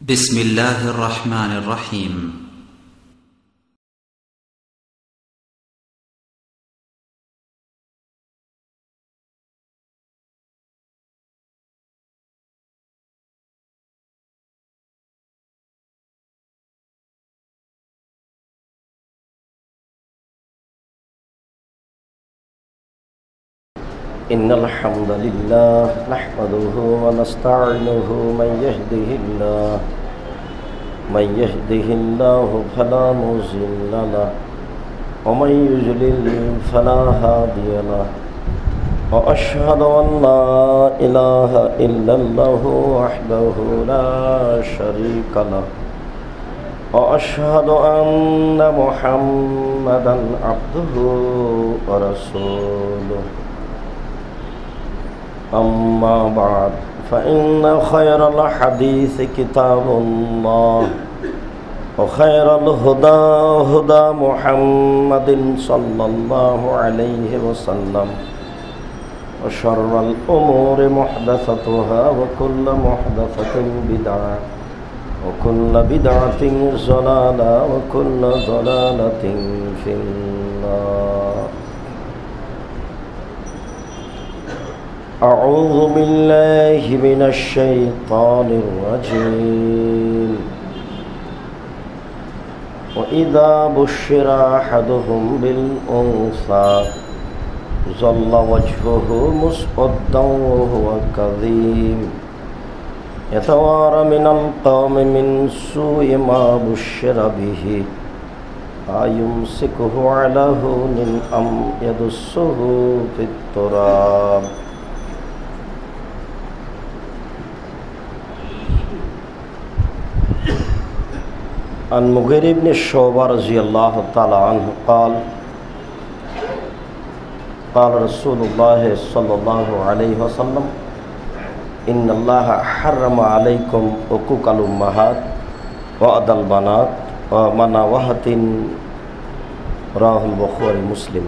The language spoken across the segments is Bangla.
بسم الله الرحمن الرحيم. إن الحمد لله نحمده ونستعينه من يهده الله فلا مضل له ومن يضلل فلا هادي له وأشهد أن لا إله إلا الله وحده لا شريك له وأشهد أن محمدا عبده ورسوله أما بعد فإن خير الحديث كتاب الله وخير الهدى هدى محمد صلى الله عليه وسلم وشر الأمور محدثتها وكل محدثة بدعة وكل بدعة ضلالة وكل ضلالة في النار. أعوذ بالله من الشيطان الرجيم. وإذا بشر أحدهم بالأنثى ظل وجهه مسودا وهو كظيم يتوارى من القوم من سوء ما بشر به أيمسكه على هون أم يدسه في التراب. عن مغيرة بن شعبة رضي الله تعالى عنه قال قال رسول الله صلى الله عليه وسلم إن الله حرم عليكم حقوق الأمهات وأذى البنات ومناوحة رواه البخاري مسلم.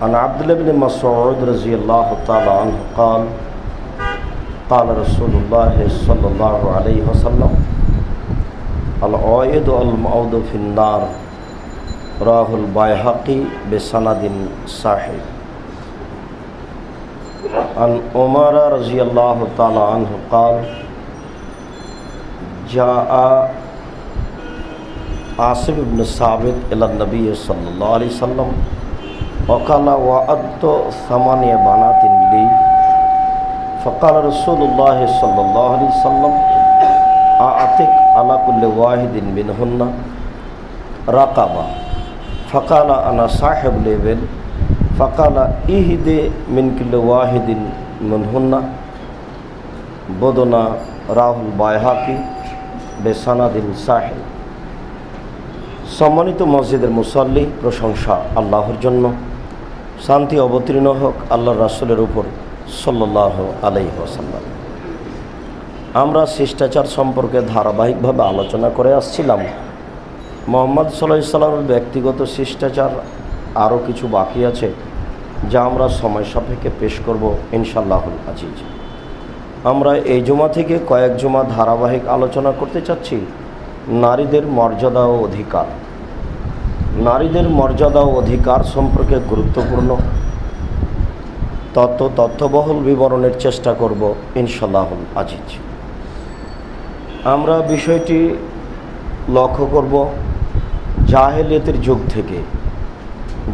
عن عبد الله بن مسعود رضي الله تعالى عنه قال قال رسول الله صلى الله عليه وسلم العائد المعود في النار رواه البيهقي بسند صحيح. عن عمر رضي الله تعالى عنه قال جاء عاصم بن ثابت إلى النبي صلى الله عليه وسلم وقال وأدت 8 بنات لي فقال رسول الله صلى الله عليه وسلم أعتق على كل واحد منهن رقبة فقال أنا صاحب لبن فقال إهد من كل واحد منهن بدنا رواه البيهقي بسند صحيح. সম্মানিত মসজিদের মুসাল্লি, প্রশংসা আল্লাহর জন্য, শান্তি অবতীর্ণ হোক আল্লাহর রাসূলের উপর সাল্লাল্লাহু আলাইহি ওয়াসাল্লাম। আমরা শিষ্টাচার সম্পর্কে ধারাবাহিকভাবে আলোচনা করে আসছিলাম। মুহাম্মদ সাল্লাল্লাহু আলাইহি ওয়াসাল্লামের ব্যক্তিগত শিষ্টাচার আরও কিছু বাকি আছে, যা আমরা সময় সাপেক্ষে পেশ করব ইনশাআল্লাহুল আজিজ। আমরা এই জুমা থেকে কয়েক জুমা ধারাবাহিক আলোচনা করতে চাচ্ছি নারীদের মর্যাদা ও অধিকার। নারীদের মর্যাদা ও অধিকার সম্পর্কে গুরুত্বপূর্ণ তথ্যবহুল বিবরণের চেষ্টা করব ইনশাআল্লাহুল আজিজ। আমরা বিষয়টি লক্ষ্য করব জাহেলিয়াতের যুগ থেকে,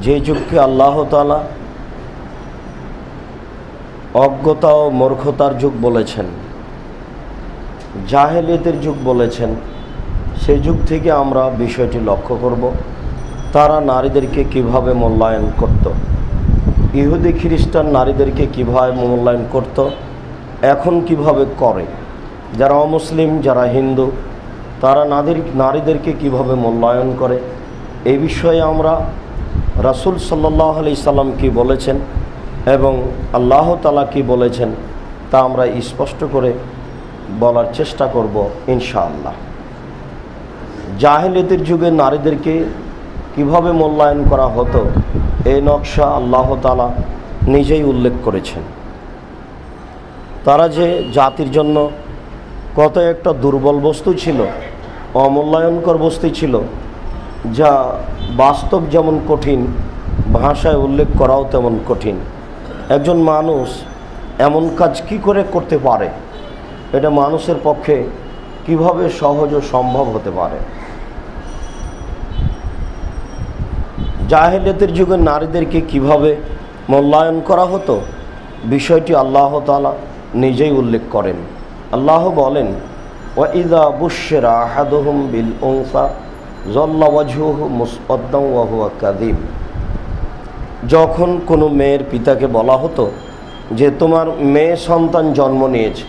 যে যুগকে আল্লাহ তাআলা অজ্ঞতা ও মূর্খতার যুগ বলেছেন, জাহেলিয়াতের যুগ বলেছেন, সেই যুগ থেকে আমরা বিষয়টি লক্ষ্য করব তারা নারীদেরকে কিভাবে মূল্যায়ন করত। ইহুদি খ্রিস্টান নারীদেরকে কিভাবে মূল্যায়ন করত, এখন কিভাবে করে। যারা অমুসলিম, যারা হিন্দু, তারা নারীদেরকে কিভাবে মূল্যায়ন করে, এই বিষয়ে আমরা রাসূল সাল্লাল্লাহু আলাইহি সাল্লাম কি বলেছেন এবং আল্লাহ তাআলা কি বলেছেন তা আমরা স্পষ্ট করে বলার চেষ্টা করব ইনশাআল্লাহ। জাহেলিয়াতের যুগে নারীদেরকে কিভাবে মূল্যায়ন করা হতো, এই নকশা আল্লাহ তাআলা নিজেই উল্লেখ করেছেন। তারা যে জাতির জন্য কত একটা দুর্বল বস্তু ছিল, অমূল্যায়নকর বস্তু ছিল, যা বাস্তব যেমন কঠিন, ভাষায় উল্লেখ করাও তেমন কঠিন। একজন মানুষ এমন কাজ কি করে করতে পারে, এটা মানুষের পক্ষে কিভাবে সহজ ও সম্ভব হতে পারে? জাহেলিয়াতের যুগে নারীদেরকে কিভাবে মূল্যায়ন করা হতো, বিষয়টি আল্লাহ তাআলা নিজেই উল্লেখ করেন। আল্লাহ বলেন, ওয়াইযা বুশশিরা আহাদুহুম বিল উনসা যাল্লা ওয়াজহুহু মুসওয়াদ্দান ওয়া হুয়া কাযীব। যখন কোনো মেয়ের পিতাকে বলা হতো যে তোমার মেয়ে সন্তান জন্ম নিয়েছে,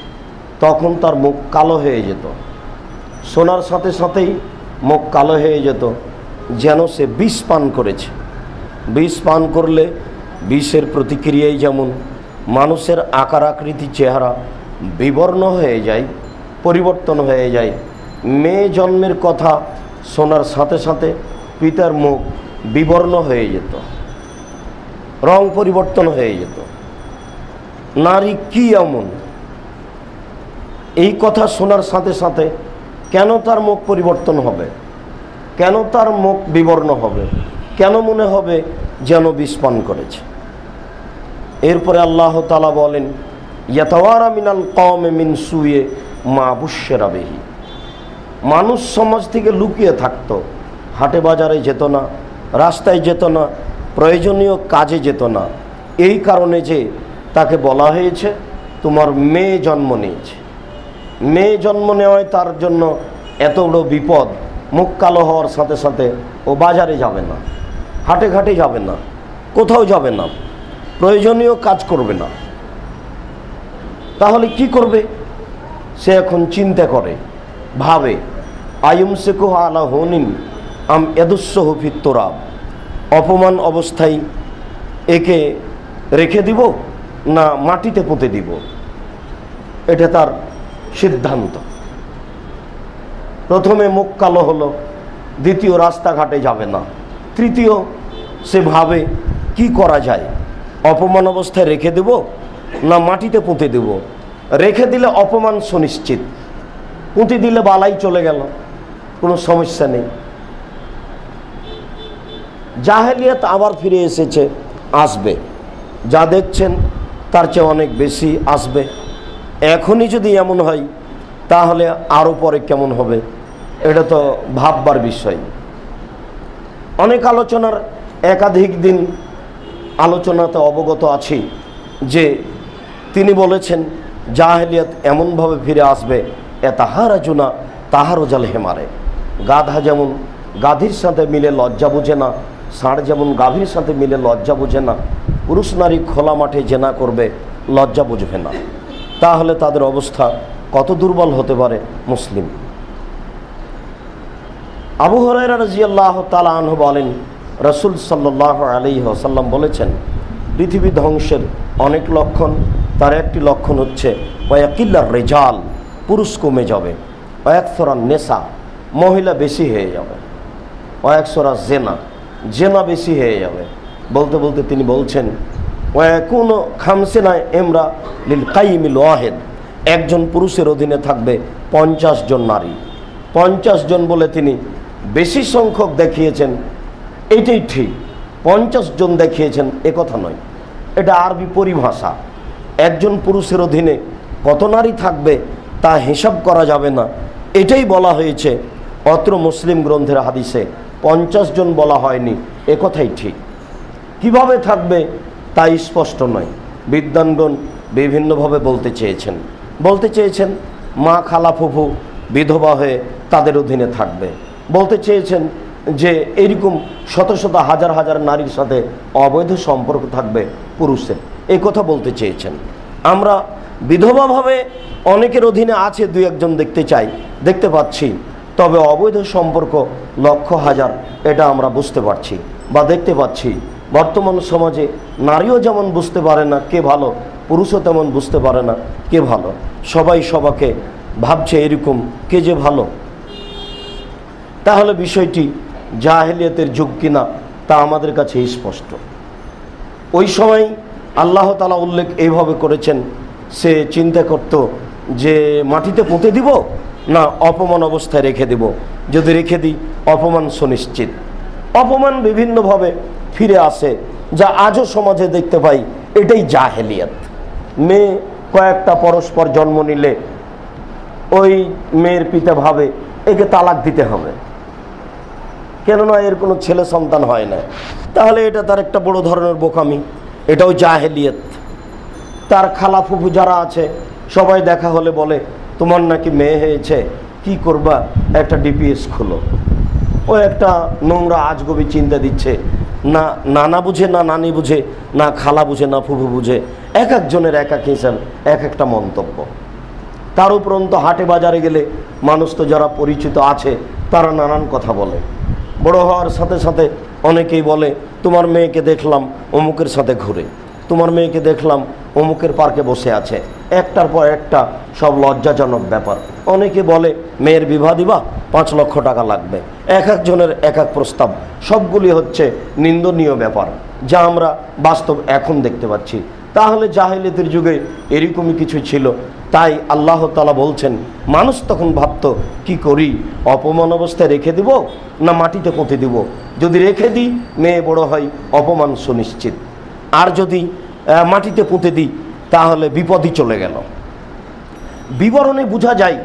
তখন তার মুখ কালো হয়ে যেত। শোনার সাথে সাথেই মুখ কালো হয়ে যেত, যেন সে বিষ পান করেছে। বিষ পান করলে বিষের প্রতিক্রিয়ায় যেমন মানুষের আকার আকৃতি চেহারা বিবর্ণ হয়ে যায়, পরিবর্তন হয়ে যায়, মেয়ে জন্মের কথা শোনার সাথে সাথে পিতার মুখ বিবর্ণ হয়ে যেত, রং পরিবর্তন হয়ে যেত। নারী কি এমন, এই কথা শোনার সাথে সাথে কেন তার মুখ পরিবর্তন হবে, কেন তার মুখ বিবর্ণ হবে, কেন মনে হবে যেন বিষ পান করেছে? এরপরে আল্লাহ তাআলা বলেন, ইয়াতাওয়ারা মিনাল কওমি মিন সুয়ে মা বুশশিরা বিহি। মানুষ সমাজ থেকে লুকিয়ে থাকতো, হাটে বাজারে যেত না, রাস্তায় যেত না, প্রয়োজনীয় কাজে যেত না, এই কারণে যে তাকে বলা হয়েছে তোমার মেয়ে জন্ম নিয়েছে। মেয়ে জন্ম নেওয়ায় তার জন্য এত বড় বিপদ, মুখ কালো হওয়ার সাথে সাথে ও বাজারে যাবে না, হাটে ঘাটে যাবে না, কোথাও যাবে না, প্রয়োজনীয় কাজ করবে না। তাহলে কি করবে? সে এখন চিন্তা করে, ভাবে, আয়ুমসিকুহু আলা হুনিন আম ইয়াদুসসুহু ফিত তুরাব। অপমান অবস্থায় একে রেখে দিব না মাটিতে পুঁতে দিব, এটা তার সিদ্ধান্ত। প্রথমে মুখ কালো হলো, দ্বিতীয় রাস্তাঘাটে যাবে না, তৃতীয় সে ভাবে কি করা যায়, অপমান অবস্থায় রেখে দেব না মাটিতে পুঁতে দেব। রেখে দিলে অপমান সুনিশ্চিত, পুঁতে দিলে বালাই চলে গেল, কোনো সমস্যা নেই। জাহেলিয়াত আবার ফিরে এসেছে, আসবে, যা দেখছেন তার চেয়ে অনেক বেশি আসবে। এখনই যদি এমন হয় তাহলে আরও পরে কেমন হবে, এটা তো ভাববার বিষয়। অনেক আলোচনার একাধিক দিন আলোচনাতে অবগত আছি যে তিনি বলেছেন জাহেলিয়াত এমনভাবে ফিরে আসবে, এতাহারাজুনা তাহারুজাল হেমারে। গাধা যেমন গাধীর সাথে মিলে লজ্জা বোঝে না, ষাঁড় যেমন গাভীর সাথে মিলে লজ্জা বোঝে না, পুরুষ নারী খোলা মাঠে জেনা করবে, লজ্জা বুঝবে না। তাহলে তাদের অবস্থা কত দুর্বল হতে পারে মুসলিম। আবু হুরায়রা রাদিয়াল্লাহু তাআলা আনহু বলেন, রাসূল সাল্লাল্লাহু আলাইহি ওয়াসাল্লাম বলেছেন, পৃথিবী ধ্বংসের অনেক লক্ষণ, তার একটি লক্ষণ হচ্ছে ওয়াকিল্লার রিজাল, পুরুষ কমে যাবে, ওয়াকসরান নেসা, মহিলা বেশি হয়ে যাবে, ওয়াকসরা জেনা, জেনা বেশি হয়ে যাবে। বলতে বলতে তিনি বলছেন, ওয়াকুনু খামসিনা ইমরা লিল কাইমিল ওয়াহিদ, একজন পুরুষের অধীনে থাকবে 50 জন নারী। 50 জন বলে তিনি বেশি সংখ্যক দেখিয়েছেন, এটাই ঠিক। 50 জন দেখিয়েছেন এ কথা নয়, এটা আরবি পরিভাষা। একজন পুরুষের অধীনে কত নারী থাকবে তা হিসাব করা যাবে না, এটাই বলা হয়েছে। অত্র মুসলিম গ্রন্থের হাদিসে 50 জন বলা হয়নি, এ কথাই ঠিক। কিভাবে থাকবে তা স্পষ্ট নয়, বিদ্বানগণ বিভিন্নভাবে বলতে চেয়েছেন মা, খালা, ফুফু বিধবা হয়ে তাদের অধীনে থাকবে, বলতে চেয়েছেন যে এরকম শত শত হাজার হাজার নারীর সাথে অবৈধ সম্পর্ক থাকবে পুরুষের, এই কথা বলতে চেয়েছেন। আমরা বিধবাভাবে অনেকের অধীনে আছে, 2-1 জন দেখতে পাচ্ছি, তবে অবৈধ সম্পর্ক লক্ষ হাজার, এটা আমরা বুঝতে পারছি বা দেখতে পাচ্ছি। বর্তমান সমাজে নারীও যেমন বুঝতে পারে না কে ভালো, পুরুষও তেমন বুঝতে পারে না কে ভালো। সবাই সবাকে ভাবছে এরকম কে যে ভালো। তাহলে বিষয়টি জাহেলিয়াতের যুগ কিনা তা আমাদের কাছে স্পষ্ট। ওই সময় আল্লাহ তাআলা উল্লেখ এইভাবে করেছেন, সে চিন্তা করত যে মাটিতে পুঁতে দিব না অপমান অবস্থায় রেখে দিব। যদি রেখে দিই অপমান সুনিশ্চিত। অপমান বিভিন্নভাবে ফিরে আসে, যা আজও সমাজে দেখতে পাই। এটাই জাহেলিয়াত। মেয়ে কয়েকটা পরস্পর জন্ম নিলে ওই মেয়ের পিতা ভাবে একে তালাক দিতে হবে, কেননা এর কোনো ছেলে সন্তান হয় না। তাহলে এটা তার একটা বড় ধরনের বোকামি, এটাও জাহেলিয়াত। তার খালা ফুফু যারা আছে সবাই দেখা হলে বলে তোমার নাকি মেয়ে হয়েছে, কি করবা, একটা ডিপিএস খোলো। ও একটা নোংরা আজগবি চিন্তা দিচ্ছে। না নানা বুঝে, না নানি বুঝে, না খালা বুঝে, না ফুফু বুঝে। এক একজনের এক এক হিসাব, এক একটা মন্তব্য। তার উপরন্ত হাটে বাজারে গেলে মানুষ তো যারা পরিচিত আছে তারা নানান কথা বলে। বড় হওয়ার সাথে সাথে অনেকেই বলে তোমার মেয়েকে দেখলাম অমুকের সাথে ঘুরে, তোমার মেয়েকে দেখলাম অমুকের পার্কে বসে আছে। একটার পর একটা সব লজ্জাজনক ব্যাপার। অনেকে বলে মেয়ের বিবাহ দিবা 5 লক্ষ টাকা লাগবে। এক একজনের এক এক প্রস্তাব। সবগুলি হচ্ছে নিন্দনীয় ব্যাপার, যা আমরা বাস্তব এখন দেখতে পাচ্ছি। তাহলে জাহেলিয়াতের যুগে এরকমই কিছু ছিল। তাই আল্লাহ তাআলা বলছেন মানুষ তখন ভাবত কি করি, অপমান অবস্থায় রেখে দিব না মাটিতে পুঁতে দিব। যদি রেখে দিই মেয়ে বড় হয় অপমান সুনিশ্চিত, আর যদি মাটিতে পুঁতে দিই তাহলে বিপদই চলে গেল। বিবরণে বোঝা যায়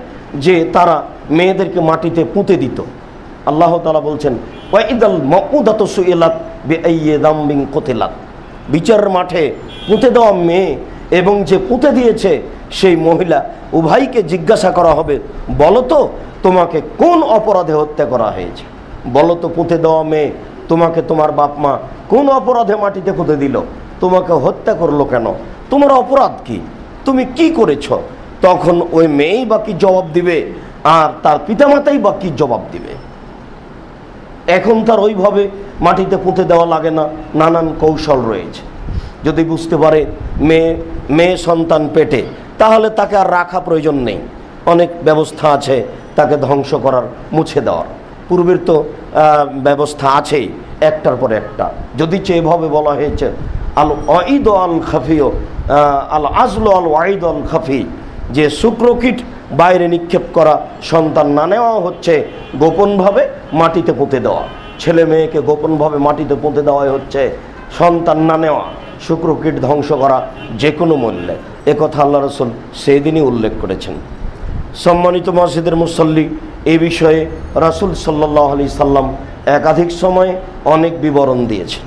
যে তারা মেয়েদেরকে মাটিতে পুঁতে দিত। আল্লাহ তাআলা বলছেন ওয়াইদাল মাউদাতু সুইলাত বিআইয়ি যামবিন কুতিলাত। বিচারের মাঠে পুঁতে দেওয়া মেয়ে এবং যে পুঁতে দিয়েছে সেই মহিলা উভয়কে জিজ্ঞাসা করা হবে, বলো তো তোমাকে কোন অপরাধে হত্যা করা হয়েছে। বলো তো পুঁতে দেওয়া মেয়ে, তোমাকে তোমার বাপ মা কোন অপরাধে মাটিতে পুঁতে দিল, তোমাকে হত্যা করলো কেন, তোমার অপরাধ কি, তুমি কি করেছ। তখন ওই মেয়েই বা কি জবাব দিবে, আর তার পিতামাতাই বা কি জবাব দিবে। এখন তার ওইভাবে মাটিতে পুঁতে দেওয়া লাগে না, নানান কৌশল রয়েছে। যদি বুঝতে পারে মেয়ে সন্তান পেটে, তাহলে তাকে আর রাখা প্রয়োজন নেই। অনেক ব্যবস্থা আছে তাকে ধ্বংস করার, মুছে দেওয়ার। পূর্বের তো ব্যবস্থা আছেই একটার পর একটা। যদি এভাবে বলা হয়েছে আল ওয়াইদ আল খাফিও আল আজল আল ওয়াইদ আল খাফি, যে শুক্রকীট বাইরে নিক্ষেপ করা, সন্তান না নেওয়া হচ্ছে গোপনভাবে মাটিতে পুঁতে দেওয়া। ছেলে মেয়েকে গোপনভাবে মাটিতে পুঁতে দেওয়াই হচ্ছে সন্তান না নেওয়া, শুক্রকীট ধ্বংস করা যে কোনো মূল্যে। একথা আল্লাহ রাসূল সেদিনই উল্লেখ করেছেন। সম্মানিত মসজিদের মুসল্লি, এই বিষয়ে রাসূল সাল্লাল্লাহু আলাইহি সাল্লাম একাধিক সময়ে অনেক বিবরণ দিয়েছেন।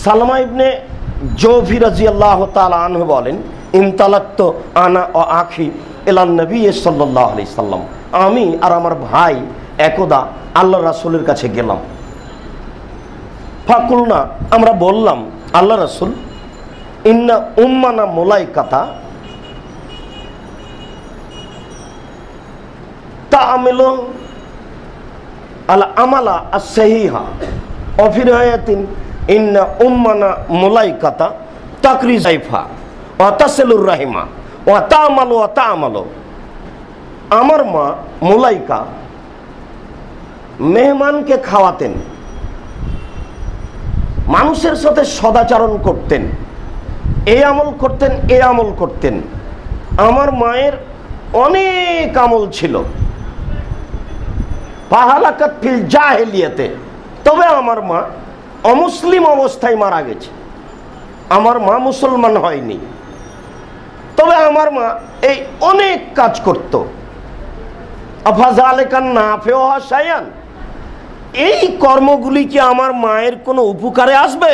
সালমা ইবনে জৌফি রাদিয়াল্লাহু তাআলা আনহু বলেন ইনতালাক্তু আনা ও আখি ইলান নবী সাল্লাল্লাহু আলাইহি সাল্লাম। আমি আর আমার ভাই একদা আল্লাহ রাসূলের কাছে গেলাম। ফাকুলনা, আমরা বললাম আল্লাহ রাসূল, ইন্না উম্মানা মুলাইকাতা তাআমিলু আল আমালা as-sahiha ওয়া ফি riwayatin ইন্না উম্মানা মুলাইকাতা তাকরি জাইফা ওয়া তাসিলুর রাহিমা ওয়া তা'মালু। আমার মা মুলাইকা মেহমানকে খাওয়াতেন, মানুষের সাথে সদাচরণ করতেন, এই আমল করতেন, এই আমল করতেন। আমার মায়ের অনেক আমল ছিল। ফাহালাকাত ফিল জাহেলিয়াতে, তবে আমার মা অমুসলিম অবস্থায় মারা গেছে। আমার মা মুসলমান হয়নি, তবে আমার মা এই অনেক কাজ করত। আফাযালিকান নাফিউ শাইআন, এই কর্মগুলি কি আমার মায়ের কোনো উপকারে আসবে?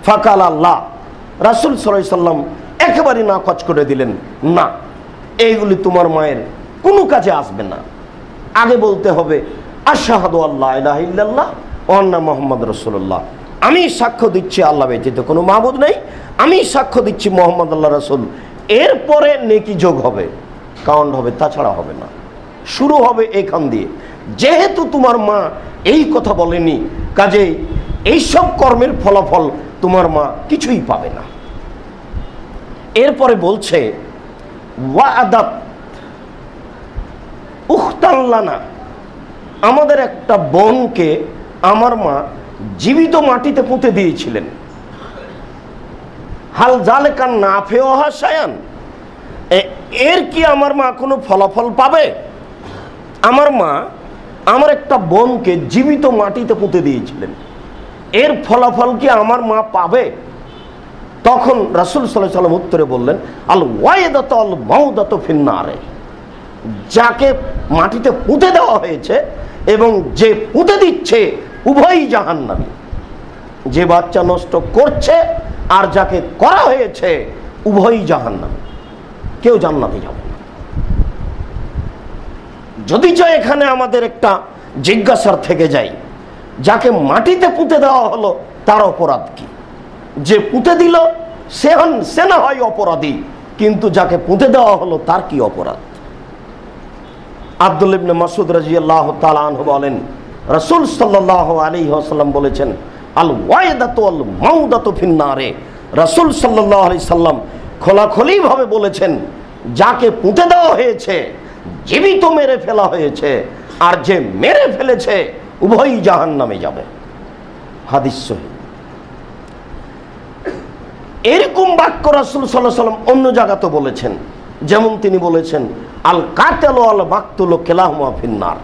ফাকাল আল্লাহ, রাসূল সাল্লাল্লাহু আলাইহি সাল্লাম একেবারে নাকচ করে দিলেন, না, এইগুলি তোমার মায়ের কোনো কাজে আসবে না। আগে বলতে হবে আশহাদু আল্লা ইলাহা ইল্লাল্লাহ ওয়া আন্না মুহাম্মাদ রাসূলুল্লাহ, আমি সাক্ষ্য দিচ্ছি আল্লাহ ব্যতীত কোনো মাবুদ নেই, আমি সাক্ষ্য দিচ্ছি মুহাম্মদ আল্লাহ রাসূল। এরপরে নেকি যোগ হবে, কাউন্ট হবে, তাছাড়া হবে না। শুরু হবে এখান দিয়ে। যেহেতু তোমার মা এই কথা বলেনি, কাজেই এইসব কর্মের ফলাফল তোমার মা কিছুই পাবে না। এরপরে বলছে ওয়াদাত উখতান লানা, আমাদের একটা বোনকে আমার মা জীবিত মাটিতে পুঁতে দিয়েছিলেন। হাল জালেকান নাফেও হাসায়ান, এর কি আমার মা কোনো ফলাফল পাবে? আমার মা আমার একটা বোনকে জীবিত মাটিতে পুঁতে দিয়েছিলেন, এর ফলাফল কি আমার মা পাবে? তখন রাসূল সাল্লাল্লাহু আলাইহি ওয়াসাল্লাম উত্তরে বললেন, আল ওয়াইদাতু আল মাউদাতু ফিন্নারে, যাকে মাটিতে পুঁতে দেওয়া হয়েছে এবং যে পুঁতে দিচ্ছে উভয়ই জাহান্নামী। যে বাচ্চা নষ্ট করছে আর যাকে করা হয়েছে উভয়ই জাহান্নামী, কেউ জান্নাতে যাবে না। যদি চাই এখানে আমাদের একটা জিজ্ঞাসার থেকে যাই, যাকে মাটিতে পুঁতে দেওয়া হলো তার অপরাধ কি? যে পুঁতে দিল সে না হয় অপরাধী, কিন্তু যাকে পুঁতে দেওয়া হলো তার কি অপরাধ? আব্দুল্লাহ ইবনে মাসউদ রাদিয়াল্লাহু তাআলা আনহু বলেন, রাসূল সাল্লাল্লাহু আলাইহি ওয়াসাল্লাম বলেছেন, আল ওয়াইদাতু আল মাউদাতু ফিন্নারে। রাসূল সাল্লাল্লাহু আলাইহি সাল্লাম খোলাখুলি ভাবে বলেছেন, যাকে পুঁতে দেওয়া হয়েছে, জীবিত মেরে ফেলা হয়েছে, আর যে মেরে ফেলেছে উভয়ই জাহান্নামে যাবে। হাদিস সহিহ। এরকম বাক্য রাসূল সাল্লাল্লাহু আলাইহি সাল্লাম অন্য জায়গাতে বলেছেন, যেমন তিনি বলেছেন, আল কাতালু আল মাকতুলু কিলাহুমা ফিন্নার,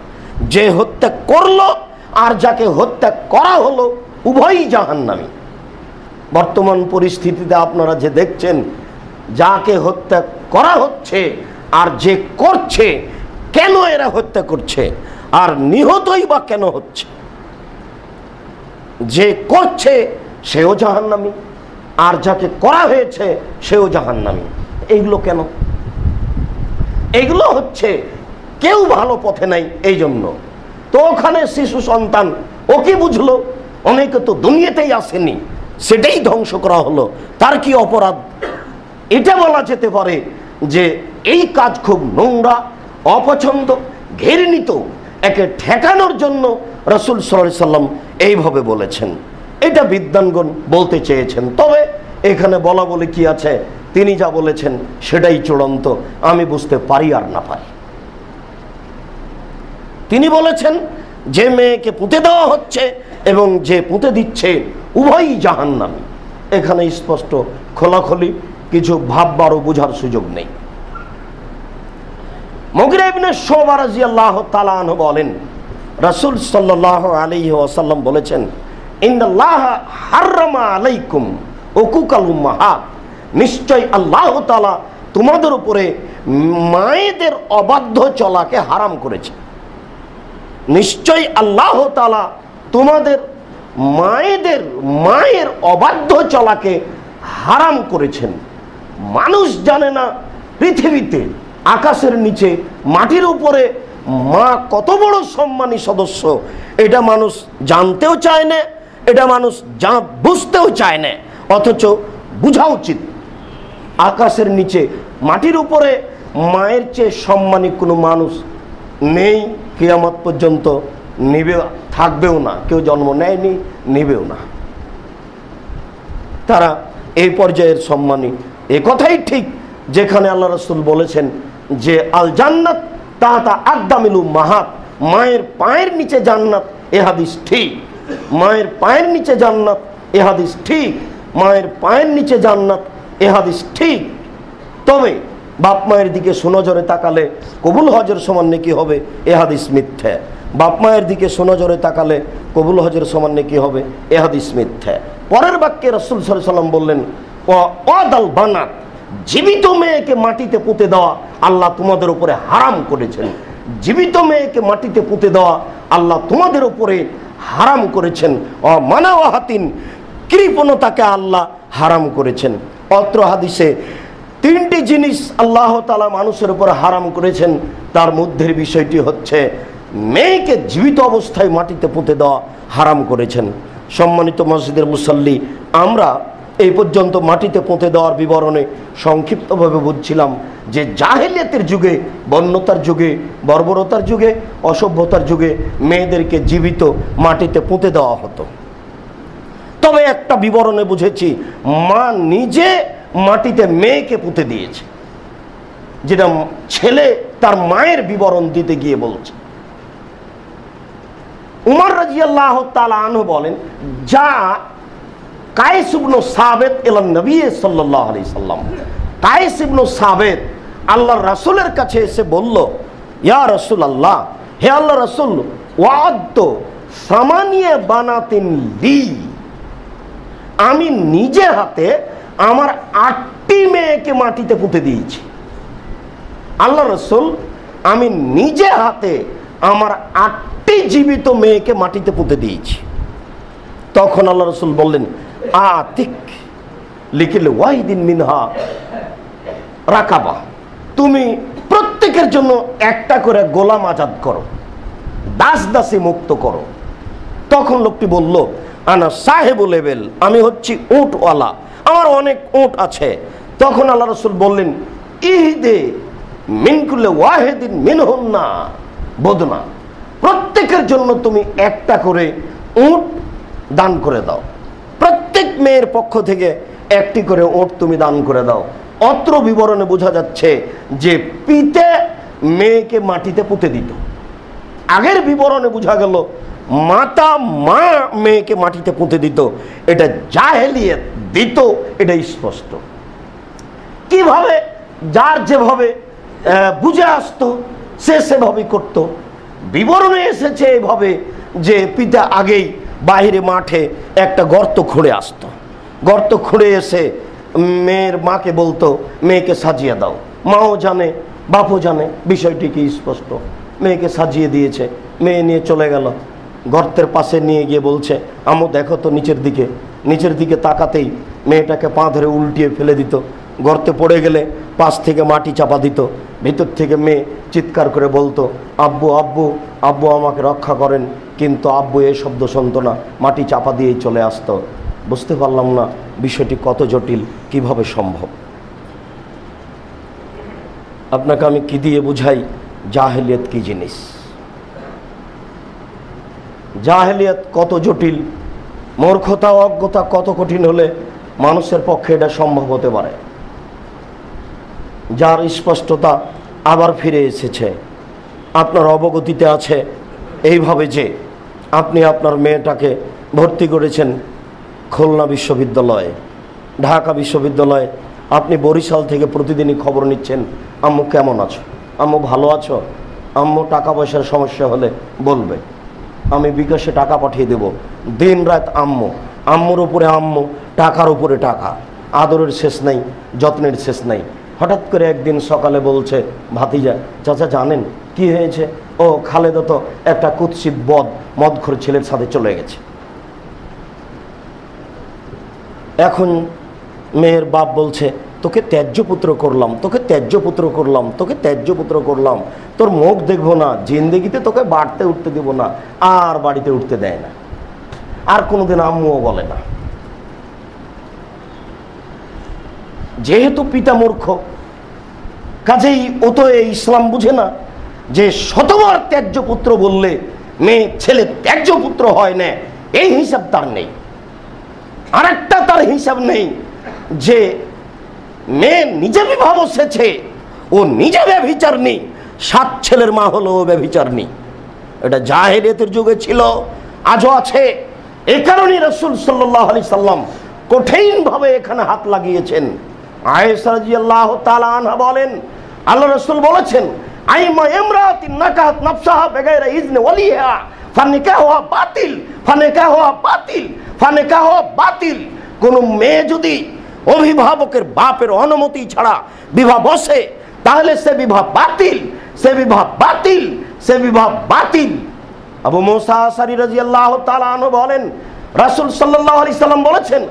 যে হত্যা করলো আর যাকে হত্যা করা হলো উভয়ই জাহান্নামী। বর্তমান পরিস্থিতিতে আপনারা যে দেখছেন, যাকে হত্যা করা হচ্ছে আর যে করছে, কেন এরা হত্যা করছে আর নিহতই বা কেন হচ্ছে? যে করছে সেও জাহান্নামী আর যাকে করা হয়েছে সেও জাহান্নামী। এইগুলো কেন? এগুলো হচ্ছে কেউ ভালো পথে নাই, এই জন্য। তো ওখানে শিশু সন্তান ও কি বুঝলো? অনেকে তো দুনিয়াতেই আসেনি, সেটাই ধ্বংস করা হলো, তার কি অপরাধ? এটা বলা যেতে পারে যে এই কাজ খুব নোংরা, অপছন্দ, ঘৃণিত। একে ঠেকানোর জন্য রাসূল সাল্লাল্লাহু আলাইহি সাল্লাম এইভাবে বলেছেন। এটা বিদ্বানগণ বলতে চেয়েছেন, তবে এখানে বলা বলে কি আছে? তিনি যা বলেছেন সেটাই চূড়ান্ত, আমি বুঝতে পারি আর না পারি। তিনি বলেছেন যে মেয়েকে পুঁতে দেওয়া হচ্ছে এবং যে পুঁতে দিচ্ছে উভয়ই জাহান্নামী। এখানে স্পষ্ট খোলাখুলি, কিছু ভাববার ও বোঝার সুযোগ নেই। মুগিরা ইবনে শুবা রাদিয়াল্লাহু তাআলা আনহু বলেন, রাসূল সাল্লাল্লাহু আলাইহি ওয়াসাল্লাম বলেছেন, ইন্নাল্লাহা হাররামা আলাইকুম উকুকাল উম্মাহাত, নিশ্চয় আল্লাহ তাআলা তোমাদের উপরে মায়েদের অবাধ্য চলাকে হারাম করেছে। নিশ্চয় আল্লাহ তাআলা তোমাদের মায়ের অবাধ্য চলাকে হারাম করেছেন। মানুষ জানে না পৃথিবীতে, আকাশের নিচে, মাটির উপরে মা কত বড় সম্মানী সদস্য, এটা মানুষ জানতেও চায় না, এটা মানুষ বুঝতেও চায় না, অথচ বোঝা উচিত। আকাশের নিচে, মাটির উপরে মায়ের চেয়ে সম্মানী কোনো মানুষ নেই, কিয়ামত পর্যন্ত নিবে, থাকবেও না। কেউ জন্ম নেয়নি, নিবেও না। তারা এই পর্যায়ের সম্মানী। এ কথাই ঠিক যেখানে আল্লাহ রাসূল বলেছেন যে আল জান্নাত তাহতা আকদামিল উম্মাহাত, মায়ের পায়ের নিচে জান্নাত, এ হাদিস ঠিক। মায়ের পায়ের নিচে জান্নাত, এ হাদিস ঠিক। মায়ের পায়ের নিচে জান্নাত, এ হাদিস ঠিক। তবে বাপ মায়ের দিকে সুনজরে তাকালে কবুল হজের সমান নেকি হবে, এ হাদিস মিথ্যা। বাপ মায়ের দিকে সুনজরে তাকালে কবুল হজের সমান নেকি হবে, এ হাদিস মিথ্যা। পরের বাক্যে রাসূল সাল্লাল্লাহু আলাইহি ওয়াসাল্লাম বললেন, ওয়াদাল বানাত, জীবিত মেয়েকে মাটিতে পুঁতে দেওয়া আল্লাহ তোমাদের উপরে হারাম করেছেন। জীবিত মেয়েকে মাটিতে পুঁতে দেওয়া আল্লাহ তোমাদের উপরে হারাম করেছেন। মানাওয়াহাতিন, কৃপণতাকে আল্লাহ হারাম করেছেন। অত্র হাদিসে তিনটি জিনিস আল্লাহ তাআলা মানুষের উপর হারাম করেছেন। তার মধ্যের বিষয়টি হচ্ছে মেয়েকে জীবিত অবস্থায় মাটিতে পুঁতে দেওয়া হারাম করেছেন। সম্মানিত মসজিদের মুসাল্লি, আমরা এই পর্যন্ত মাটিতে পুঁতে দেওয়ার বিবরণে সংক্ষিপ্তভাবে বুঝছিলাম যে জাহেলিয়াতের যুগে, বন্যতার যুগে, বর্বরতার যুগে, অসভ্যতার যুগে মেয়েদেরকে জীবিত মাটিতে পুঁতে দেওয়া হতো। তবে একটা বিবরণে বুঝেছি মা নিজে মাটিতে মেয়েকে পুঁতে দিয়েছে, যেটা ছেলে তার মায়ের বিবরণ দিতে গিয়ে বলছে। উমর রাদিয়াল্লাহু তাআলা আনহু বলেন, যা কায়েস ইবনে সাবিত ইলা নবী সাল্লাল্লাহু আলাইহি সাল্লাম। কায়েস ইবনে সাবিত আল্লাহর রাসূলের কাছে এসে বলল, ইয়া রাসূলুল্লাহ, হে আল্লাহর রাসূল, ওয়াদতু সামানিয়া বানাতিন লি, আমি নিজে হাতে আমার 8টি মেয়েকে মাটিতে পুঁতে দিয়েছি। আল্লাহ রাসূল, আমি নিজে হাতে আমার 8টি জীবিত মেয়েকে মাটিতে পুঁতে দিয়েছি। তখন আল্লাহ রাসূল বললেন, আতিক লিকিল ওয়াহিদিন মিনহা রাকাবা, তুমি প্রত্যেকের জন্য একটা করে গোলাম আজাদ করো, দাস দাসী মুক্ত করো। তখন লোকটি বলল, আনা সাহেবুল লেভেল, আমি হচ্ছি উটওয়ালা, আমার অনেক উট আছে। তখন আল্লাহ রাসূল বললেন, ইহদে মিনকুল্লে ওয়াহিদিন মিনহুন্না বদনা, প্রত্যেকের জন্য তুমি একটা করে উট দান করে দাও, প্রত্যেক মেয়ের পক্ষ থেকে একটি করে উট তুমি দান করে দাও। অত্র বিবরণে বোঝা যাচ্ছে যে পিতা মেয়েকে মাটিতে পুঁতে দিত। আগের বিবরণে বোঝা গেল মাতা মা মেয়েকে মাটিতে পুঁতে দিত। এটা জাহেলিয়াত দিত, এটা স্পষ্ট। কিভাবে? যার যেভাবে বুঝে আসতো সে সেভাবেই করত। বিবরণে এসেছে এভাবে যে পিতা আগেই বাইরে মাঠে একটা গর্ত খুঁড়ে আসতো, গর্ত খুঁড়ে এসে মেয়ের মাকে বলতো, মেয়েকে সাজিয়ে দাও। মাও জানে, বাপও জানে, বিষয়টি কি স্পষ্ট। মেয়েকে সাজিয়ে দিয়েছে, মেয়ে নিয়ে চলে গেল। গর্তের পাশে নিয়ে গিয়ে বলছে, আম্মু দেখো তো নিচের দিকে। নিচের দিকে তাকাতেই মেয়েটাকে পা ধরে উল্টিয়ে ফেলে দিত। গর্তে পড়ে গেলে পাশ থেকে মাটি চাপা দিত। ভিতর থেকে মেয়ে চিৎকার করে বলতো, আব্বু আব্বু আব্বু আমাকে রক্ষা করেন। কিন্তু আব্বু এই শব্দ শুনতো না, মাটি চাপা দিয়েই চলে আসতো। বুঝতে পারলাম না বিষয়টি কত জটিল, কিভাবে সম্ভব। আপনাকে আমি কি দিয়ে বুঝাই জাহেলিয়াত কি জিনিস, জাহেলিয়াত কত জটিল, মূর্খতা অজ্ঞতা কত কঠিন হলে মানুষের পক্ষে এটা সম্ভব হতে পারে। যার স্পষ্টতা আবার ফিরে এসেছে, আপনার অবগতিতে আছে এইভাবে যে আপনি আপনার মেয়েটাকে ভর্তি করেছেন খুলনা বিশ্ববিদ্যালয়ে, ঢাকা বিশ্ববিদ্যালয়ে। আপনি বরিশাল থেকে প্রতিদিনই খবর নিচ্ছেন, আম্মু কেমন আছো, আম্মু ভালো আছো, আম্মু টাকা পয়সার সমস্যা হলে বলবে, আমি বিকাশে টাকা পাঠিয়ে দেব। দিন রাত আম্মু, আম্মুর উপরে আম্মু, টাকার উপরে টাকা, আদরের শেষ নেই, যত্নের শেষ নেই। হঠাৎ করে একদিন সকালে বলছে ভাতিজা, চাচা জানেন কি হয়েছে? ও খালেদা তো একটা কুৎসিত মদখোর ছেলের সাথে চলে গেছে। এখন মেয়ের বাপ বলছে, তোকে ত্যায্য পুত্র করলাম, তোকে ত্যায্য পুত্র করলাম, তোকে ত্যায্য পুত্র করলাম, তোর মুখ দেখবো না, জিন্দেগিতে তোকে বাড়তে উঠতে দেব না। আর বাড়িতে উঠতে দেয় না, আর কোনোদিন আম্মুও বলে না। যেহেতু পিতা মূর্খ, কাজেই ও তো এই ইসলাম বুঝে না যে শতবার ত্যায্য পুত্র বললে মেয়ে ছেলে ত্যায্য পুত্র হয় না, এই হিসাব তার নেই। আর একটা তার হিসাব নেই যে মেয়ে নিজে বিবাহ বসেছে, ও নিজে ব্যভিচারী, 7 ছেলের মা হলো ও ব্যভিচারী। এটা জাহেলিয়াতের যুগে ছিল, আজও আছে। এই কারণে রাসূল সাল্লাল্লাহু আলাইহি সাল্লাম কঠিনভাবে এখানে হাত লাগিয়েছেন। আয়েশা রাদিয়াল্লাহু তাআলা আনহা বলেন, আল্লাহ রাসূল বলেছেন, আইমা ইমরাতিন নাকাহাত নাফসাহা বিগাইরি ইজনি ওয়ালিহা ফানিকাহুহা বাতিল, ফানিকাহুহা বাতিল, ফানিকাহুহা বাতিল। কোন মেয়ে যদি অভিভাবকের বাপের অনুমতি ছাড়া বিবাহ বসে, তাহলে সে বিবাহ বাতিল, সে বিবাহ বাতিল, সে বিবাহ বাতিল। আবু মুসা আশআরী রাদিয়াল্লাহু তাআলা আনহু বলেন, রাসূল সাল্লাল্লাহু আলাইহি সাল্লাম বলেছেন,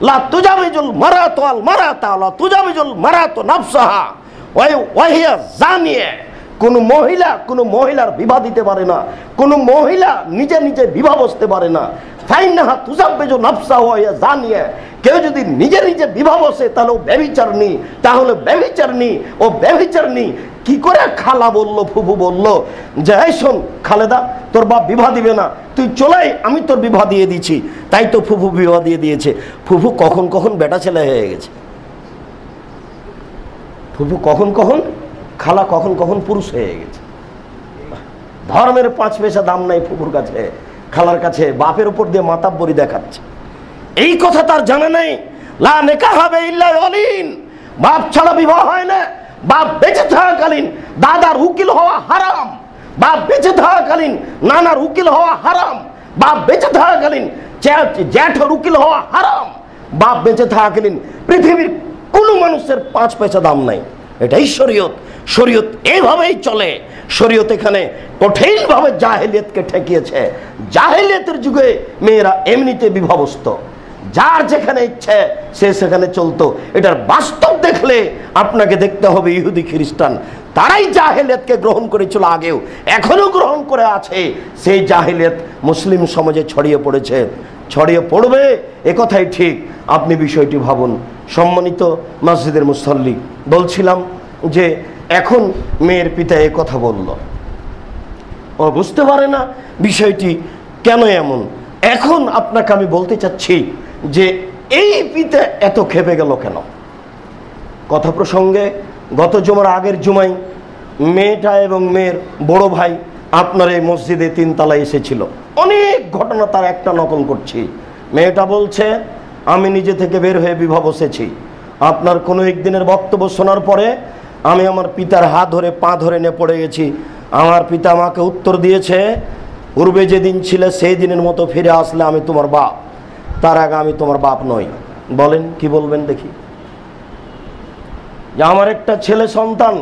লা তুজাবিজুল মারাতু আল মারাতা লা তুজাবিজুল মারাতু নাফসাহা ওয়া হিয়া জানিয়া। কোন মহিলার বিবাহ দিতে পারে না, কোন মহিলা নিজে নিজে বিবাহ বসতে পারে না। ফাইনাহা তুজাবিজু নাফসাহা ওয়া হিয়া জানিয়া। কেউ যদি নিজে নিজে বিবাহ বসে তাহলে ও ব্যভিচারিণী, তাহলে ব্যভিচারিণী, ও ব্যভিচারিণী। কি করে? খালা বলল, ফুফু বলল যে এই শোন খালেদা, তোর বাপ বিবাহ দিবে না, তুই চলে আয়, আমি তোর বিবাহ দিয়ে দিচ্ছি। তাই তো ফুফু বিবাহ দিয়ে দিয়েছে। ফুফু কখন কখন বেটা ছেলে হয়ে গেছে, ফুফু কখন কখন, খালা কখন কখন পুরুষ হয়ে গেছে। ধর্মের 5 পয়সা দাম নাই ফুফুর কাছে, খালার কাছে। বাপের উপর দিয়ে মাতাব্বরি দেখাচ্ছে। এই কথা তার জানা নেই। লা নিকাহ ইল্লা ওয়ালিন, বাপ ছাড়া বিবাহ হয় না। বাপ বেঁচে থাকাকালীন দাদার উকিল হওয়া হারাম, বাপ বেঁচে থাকাকালীন নানার উকিল হওয়া হারাম, বাপ বেঁচে থাকাকালীন জ্যাঠের উকিল হওয়া হারাম, বাপ বেঁচে থাকাকালীন পৃথিবীর কোনো মানুষের 5 পয়সা দাম নাই। এটাই শরীয়ত। শরীয়ত এইভাবেই চলে। শরীয়ত এখানে কঠিনভাবে জাহেলিয়াতকে ঠেকিয়েছে। জাহেলিয়াতের যুগে মেয়েরা এমনিতে বিবাহবস্ত, যার যেখানে ইচ্ছে সে সেখানে চলতো। এটার বাস্তব দেখলে আপনাকে দেখতে হবে ইহুদি খ্রিস্টান তারাই জাহেলিয়াতকে গ্রহণ করেছিল আগেও, এখনো গ্রহণ করে আছে। সেই জাহেলিয়াত মুসলিম সমাজে ছড়িয়ে পড়েছে, ছড়িয়ে পড়বে, একথাই ঠিক। আপনি বিষয়টি ভাবুন। সম্মানিত মসজিদের মুসল্লি, বলছিলাম যে এখন মেয়ের পিতা এ কথা বলল, ও বুঝতে পারে না বিষয়টি কেন এমন। এখন আপনাকে আমি বলতে চাচ্ছি যে এই পিতা এত খেপে গেল কেন। কথা প্রসঙ্গে গত জুমার আগের জুমায় মেয়েটা এবং মেয়ের বড় ভাই আপনার এই মসজিদে 3 তলায় এসেছিল। অনেক ঘটনা তার একটা নকল করছি। মেয়েটা বলছে আমি নিজে থেকে বের হয়ে বিবাহ বসেছি। আপনার কোনো একদিনের বক্তব্য শোনার পরে আমি আমার পিতার হাত ধরে পা ধরে নিয়ে পড়ে গেছি। আমার পিতা আমাকে উত্তর দিয়েছে, পূর্বে যেদিন ছিলে সেই দিনের মতো ফিরে আসলে আমি তোমার বাপ, তার আগে আমি তোমার বাপ নই। বলেন কি বলবেন দেখি? যে আমার একটা ছেলে সন্তান,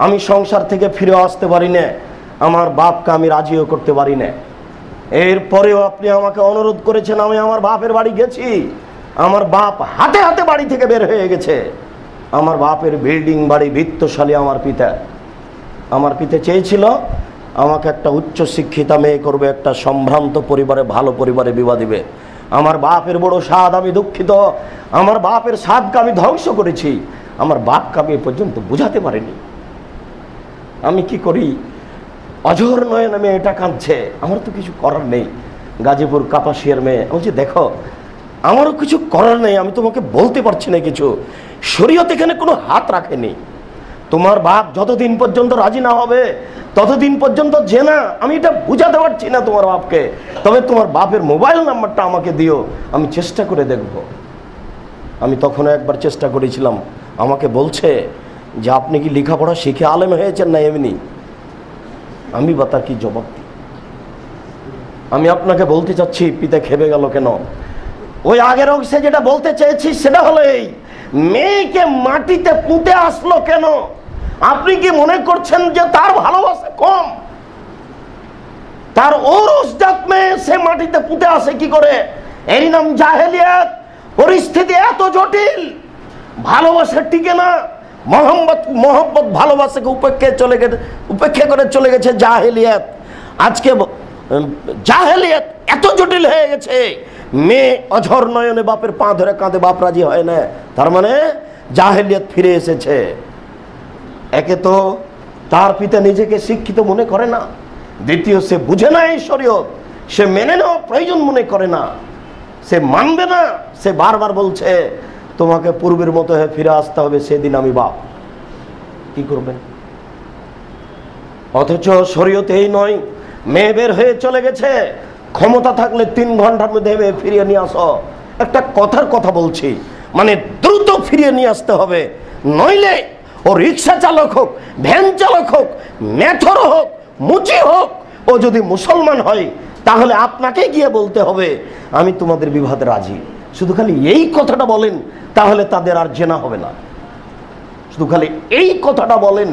আমি সংসার থেকে ফিরে আসতে পারি না, আমার বাপকে আমি রাজিও করতে পারি না। এরপরেও আপনি আমাকে অনুরোধ করেছেন, আমি আমার বাপের বাড়ি গেছি। আমার বাপ হাতে হাতে বাড়ি থেকে বের হয়ে গেছে। আমার বাপের বিল্ডিং বাড়ি, বৃত্তশালী আমার পিতা। আমার পিতা চেয়েছিল আমাকে একটা উচ্চ শিক্ষিতা মেয়ে করবে, একটা সম্ভ্রান্ত পরিবারে, ভালো পরিবারে বিবাহ দিবে। আমার বাপের বড় স্বাদ, আমি দুঃখিত। আমার বাপের স্বাদকে আমি ধ্বংস করেছি। আমার বাপকে আমি এ পর্যন্ত বুঝাতে পারিনি। আমি কি করি? অঝোর নয়নে মেয়েটা কাঁদছে, আমার তো কিছু করার নেই। গাজীপুর কাপাসিয়ার মেয়ে। বলছি দেখো আমারও কিছু করার নেই, আমি তোমাকে বলতে পারছি না কিছু। শরীয়ত এখানে কোনো হাত রাখেনি। তোমার বাপ যতদিন পর্যন্ত রাজি না হবে ততদিন পর্যন্ত যে না, আমি এটা বুঝাতে পারছি না তোমার বাপকে। তবে তোমার বাপের মোবাইল নাম্বারটা আমাকে দিও, আমি চেষ্টা করে দেখব। আমি তখনও একবার চেষ্টা করেছিলাম। আমাকে বলছে যে আপনি কি লেখাপড়া শিখে আলেম হয়েছেন না এমনি? আমি বা তার কি জবাব দিই? আমি আপনাকে বলতে চাচ্ছি পিতা খেপে গেল কেন। ওই আগের অংশে যেটা বলতে চেয়েছি সেটা হলো এই, মেয়েকে মাটিতে পুঁতে আসলো কেন? আপনি কি মনে করছেন যে তার ভালোবাসা কম? তার ওরসজাত মেয়ে সে মাটিতে পুঁতে আসে কি করে? এর নাম জাহেলিয়াত। পরিস্থিতি এত জটিল, ভালোবাসা টিকে না। মোহাম্মত ভালোবাসাকে উপেক্ষা করে চলে গেছে জাহেলিয়াত। আজকে জাহেলিয়াত এত জটিল হয়ে গেছে, মেয়ে অঝর নয়নে বাপের পা ধরে কাঁদে, বাপ রাজি হয় না। তার মানে জাহেলিয়াত ফিরে এসেছে। একে তো তার পিতা নিজেকে শিক্ষিত মনে করে না, দ্বিতীয় সে বুঝে না এই শরীয়ত, সে মেনে নেওয়া প্রয়োজন মনে করে না, সে মানবে না। সে বারবার বলছে তোমাকে পূর্বের মতো হয়ে ফিরে আসতে হবে, সেদিন আমি বাপ। কি করবেন? অথচ শরীয়ত এই নয়। মেয়ে বের হয়ে চলে গেছে, ক্ষমতা থাকলে 3 ঘন্টার মধ্যে মেয়ে ফিরিয়ে নিয়ে আসো। একটা কথার কথা বলছি, মানে দ্রুত ফিরিয়ে নিয়ে আসতে হবে, নইলে ও রিক্সা চালক হোক, ভ্যান চালক হোক, মেথর হোক, মুচি হোক, ও যদি মুসলমান হয় তাহলে আপনাকে গিয়ে বলতে হবে আমি তোমাদের বিবাহে রাজি। শুধু খালি এই কথাটা বলেন, তাহলে তাদের আর জেনা হবে না। শুধু খালি এই কথাটা বলেন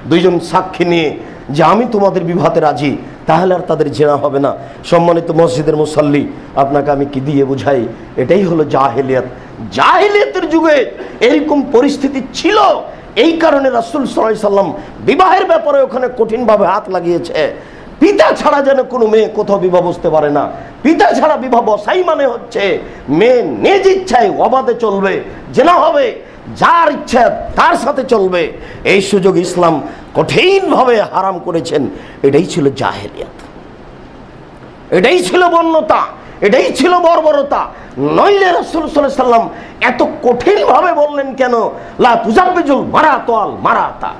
2 জন সাক্ষী নিয়ে যে আমি তোমাদের বিবাহে রাজি, তাহলে আর তাদের জেনা হবে না। সম্মানিত মসজিদের মুসল্লি, আপনাকে আমি কি দিয়ে বুঝাই? এটাই হলো জাহেলিয়াত। জাহেলিয়াতের যুগে এরকম পরিস্থিতি ছিল। এই কারণে রাসূল সাল্লাল্লাহু আলাইহি সাল্লাম বিবাহের ব্যাপারে ওখানে কঠিনভাবে হাত লাগিয়েছে। পিতা ছাড়া যেন কোনো মেয়ে কোথাও বিবাহ বসতে পারে না। পিতা ছাড়া বিবাহ বসাই মানে হচ্ছে মেয়ে নিজ ইচ্ছায় অবাধে চলবে, জেনা হবে, যার ইচ্ছা তার সাথে চলবে। এই সুযোগ ইসলাম কঠিনভাবে হারাম করেছেন। এটাই ছিল জাহেলিয়াত, এটাই ছিল বন্যতা, এটাই ছিল বর্বরতা। নইলে রাসূল সাল্লাল্লাহু আলাইহি সাল্লাম এত কঠিনভাবে বললেন কেন? লা তুজাব্বিজুল মারাতাল মারাতা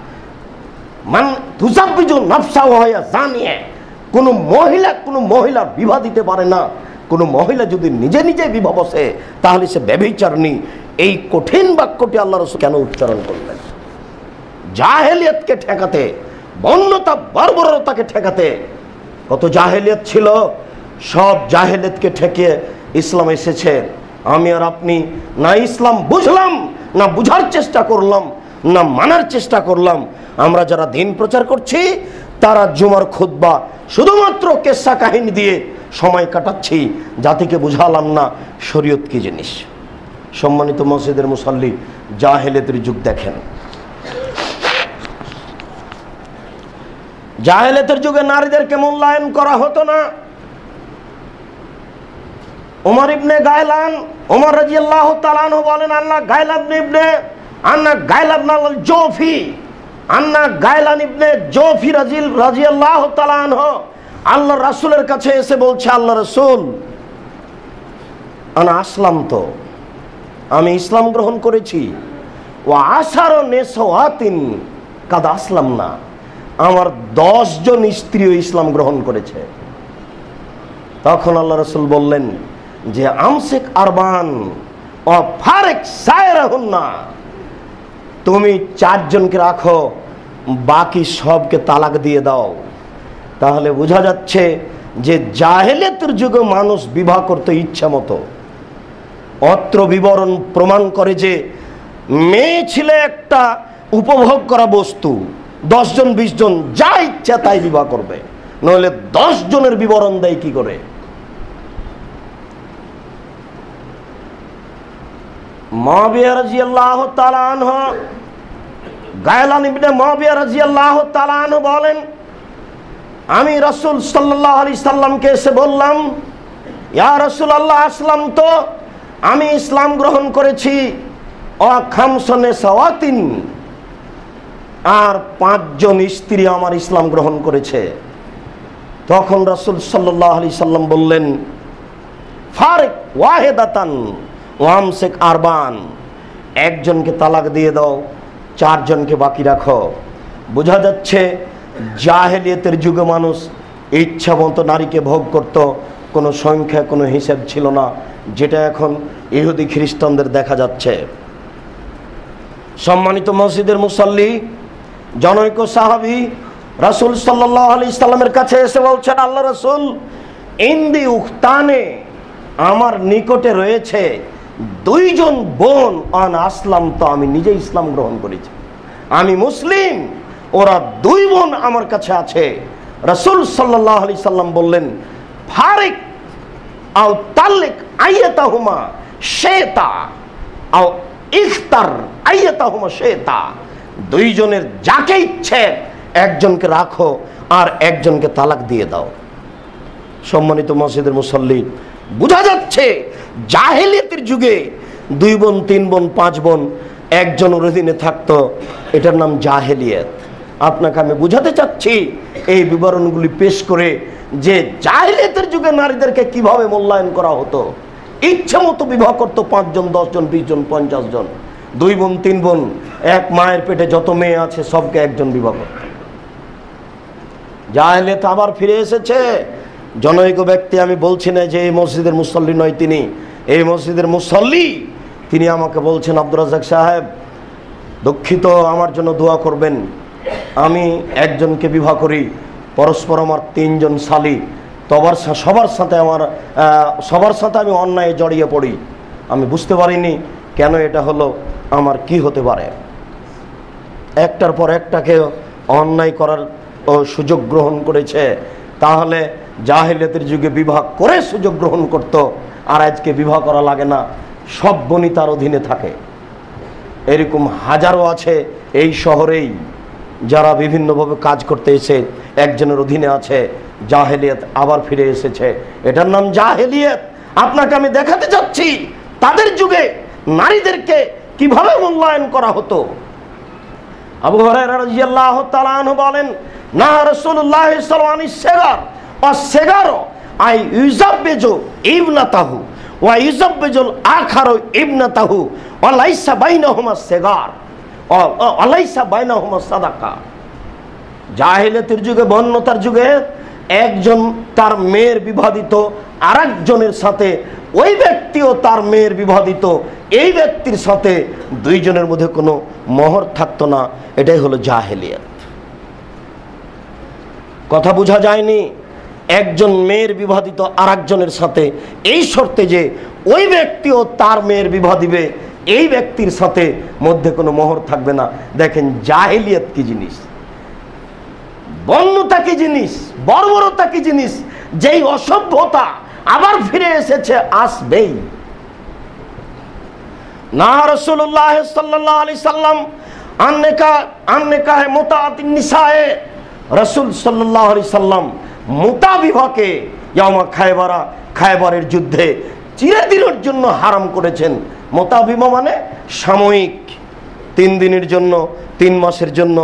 মান তুজাব্বিজু নাফসাহু ওয়া জানিয়া। কোনো মহিলা বিবাহ দিতে পারে না, কোনো মহিলা যদি নিজে নিজে বিবাহ বসে তাহলে সে ব্যভিচারিণী। এই কঠিন বাক্যটি আল্লাহ রাসূল কেন উচ্চারণ করলেন? জাহেলিয়াতকে ঠেকাতে, বন্যতা বর্বরতাকে ঠেকাতে। কত জাহেলিয়াত ছিল, সব জাহেলিয়াতকে ঠেকিয়ে ইসলাম এসেছে। আমি আর আপনি না ইসলাম বুঝলাম, না বুঝার চেষ্টা করলাম, না মানার চেষ্টা করলাম। আমরা যারা দিন প্রচার করছি তারা জুমার খুতবা শুধুমাত্র কেসা কাহিনী দিয়ে সময় কাটাচ্ছি, জাতিকে বুঝালাম না শরীয়ত কি জিনিস। সম্মানিত মসজিদের মুসল্লি, জাহেলিয়াতের যুগ দেখেন। জাহেলিয়াতের যুগে নারীদেরকে মূল্যায়ন করা হতো না। ওমর ইবনে গায়লান, ওমর রাদিয়াল্লাহু তাআলা আনহু বলেন, আন্না গায়লান ইবনে আল জৌফি, আন্না গায়লান ইবনে জৌফি রাদিয়াল্লাহু তাআলা আনহু আল্লাহর রাসূলের কাছে এসে বলছে, আল্লাহ রাসূল, আনা আসলাম, তো আমি ইসলাম গ্রহণ করেছি। ওয়া আশারু নিসাওয়াতিন কাদ আসলাম না, আমার 10 জন স্ত্রীও ইসলাম গ্রহণ করেছে। তখন আল্লাহ রাসূল বললেন যে আমসিক আরবান ও ফারিক সায়রাহুন্না, তুমি 4 জনকে রাখো, বাকি সবকে তালাক দিয়ে দাও। তাহলে বোঝা যাচ্ছে যে জাহেলিয়াতের যুগে মানুষ বিবাহ করতে ইচ্ছা মতো। অত্র বিবরণ প্রমাণ করে যে মেয়ে ছিল একটা উপভোগ করা বস্তু। 10 জন 20 জন যা ইচ্ছা তাই বিবাহ করবে, নইলে 10 জনের বিবরণ দেয় কি করে? মুআবিয়া রাদিয়াল্লাহু তাআলা আনহু, গায়লান ইবনে মুআবিয়া রাদিয়াল্লাহু তাআলা আনহু বলেন, আমি রাসূল সাল্লাল্লাহু আলাইহি সাল্লামকে এসে বললাম, ইয়া রাসূলুল্লাহ, আসলাম, তো আমি ইসলাম গ্রহণ করেছি। ও খামসু নিসাওয়াতিন, আর 5 জন স্ত্রী আমার ইসলাম গ্রহণ করেছে। তখন রাসূল সাল্লাল্লাহু আলাইহি সাল্লাম বললেন, ফারিক ওয়াহিদাতান ওয়ামসিক আরবান, 1 জনকে তালাক দিয়ে দাও, 4 জনকে বাকি রাখো। বোঝা যাচ্ছে জাহেলিয়াতের যুগে মানুষ ইচ্ছা মতো নারীকে ভোগ করত, কোনো সংখ্যা কোনো হিসাব ছিল না, যেটা এখন ইহুদি খ্রিস্টানদের দেখা যাচ্ছে। সম্মানিত মসজিদের মুসল্লি, জনৈক সাহাবী রাসূল সাল্লাল্লাহু আলাইহি সাল্লামের কাছে এসে বলছেন, আল্লাহ রাসূল, ইন্দি উখতানে, আমার নিকটে রয়েছে 2 জন বোন, আন আসলাম, তো আমি নিজে ইসলাম গ্রহণ করেছি, আমি মুসলিম, ওরা 2 বোন আমার কাছে আছে। রাসূল সাল্লাল্লাহু আলাইহি সাল্লাম বললেন, ফারিক আও তালিক আইয়াতাহুমা শাইতা আও ইখতার আইয়াতাহুমা শাইতা, 2 জনের যাকে ইচ্ছে 1 জনকে রাখো আর 1 জনকে তালাক দিয়ে দাও। সম্মানিত মসজিদের মুসল্লি, বোঝা যাচ্ছে জাহেলিয়াতের যুগে 2 বোন 3 বোন 5 বোন 1 জনের অধীনে থাকতো, এটার নাম জাহেলিয়াত। আপনাকে আমি বুঝাতে চাচ্ছি এই বিবরণগুলি পেশ করে যে জাহেলিয়াতের যুগে নারীদেরকে কিভাবে মূল্যায়ন করা হতো। ইচ্ছে মতো বিবাহ করতো, 5 জন 10 জন 20 জন 50 জন, 2 বোন 3 বোন, এক মায়ের পেটে যত মেয়ে আছে সবকে 1 জন বিবাহ করত। জাহেলিয়াত আবার ফিরে এসেছে। জনৈক ব্যক্তি, আমি বলছি না যে এই মসজিদের মুসল্লি নয়, তিনি এই মসজিদের মুসল্লি, তিনি আমাকে বলছেন, আব্দুর রাজ্জাক সাহেব, দুঃখিত, আমার জন্য দোয়া করবেন। আমি 1 জনকে বিবাহ করি, পরস্পর আমার 3 জন শালী, সবার সাথে আমি অন্যায় জড়িয়ে পড়ি। আমি বুঝতে পারিনি কেন এটা হলো, আমার কি হতে পারে। একটার পর একটাকে অন্যায় করার সুযোগ গ্রহণ করেছে। তাহলে জাহেলিয়াতের যুগে বিবাহ করে সুযোগ গ্রহণ করত, আর আজকে বিবাহ করা লাগে না, সব বোনই তার অধীনে থাকে। এরকম হাজারো আছে এই শহরেই, যারা বিভিন্নভাবে কাজ করতে এসে 1 জনের অধীনে আছে। জাহেলিয়াত আবার ফিরে এসেছে, এটার নাম জাহেলিয়াত। আপনাকে আমি দেখাতে চাচ্ছি তাদের যুগে নারীদেরকে কিভাবে মূল্যায়ন করা হতো। আবু হুরায়রা রাদিয়াল্লাহু তাআলা আনহু বলেন, না রাসূলুল্লাহ সাল্লাল্লাহু আলাইহি ওয়াসাল্লাম অসেগারো আই ইউজাব্বিজু ইবনাতাহু ওয়া ইউজাব্বিজুল আখারু ইবনাতাহু ওয়া লাইসা বাইনাহুমা সেগার ওয়া লাইসা বাইনাহুমা সাদাকা। জাহেলিয়াতের যুগে, বন্যতার যুগে একজন তার মেয়ের বিবাদিত আর একজনের সাথে, ওই ব্যক্তিও তার মেয়ের বিবাদিত এই ব্যক্তির সাথে, দুইজনের মধ্যে কোনো মোহর থাকতো না। এটাই হলো জাহেলিয়াত। কথা বোঝা যায়নি? একজন মেয়ের বিবাদিত আর একজনের সাথে এই শর্তে যে ওই ব্যক্তিও তার মেয়ের বিবাহ দিবে, এই ব্যক্তির সাথে মধ্যে কোনো মোহর থাকবে না। দেখেন জাহেলিয়াত কি জিনিস, বন্যতা কি জিনিস, বর্বরতা কি জিনিস, যেই অসভ্যতা আবার ফিরে এসেছে, আসবেই না। রাসূলুল্লাহ সাল্লাল্লাহু আলাইহি সাল্লাম আন্নেকা মুতাআতিন নিসায়ে, রাসূল সাল্লাল্লাহু আলাইহি সাল্লাম মুতা বিবাহকে ইয়ামা খায়বারের যুদ্ধে চিরদিনের জন্য হারাম করেছেন। মুতা বিবাহ মানে সাময়িক, 3 দিনের জন্য, 3 মাসের জন্য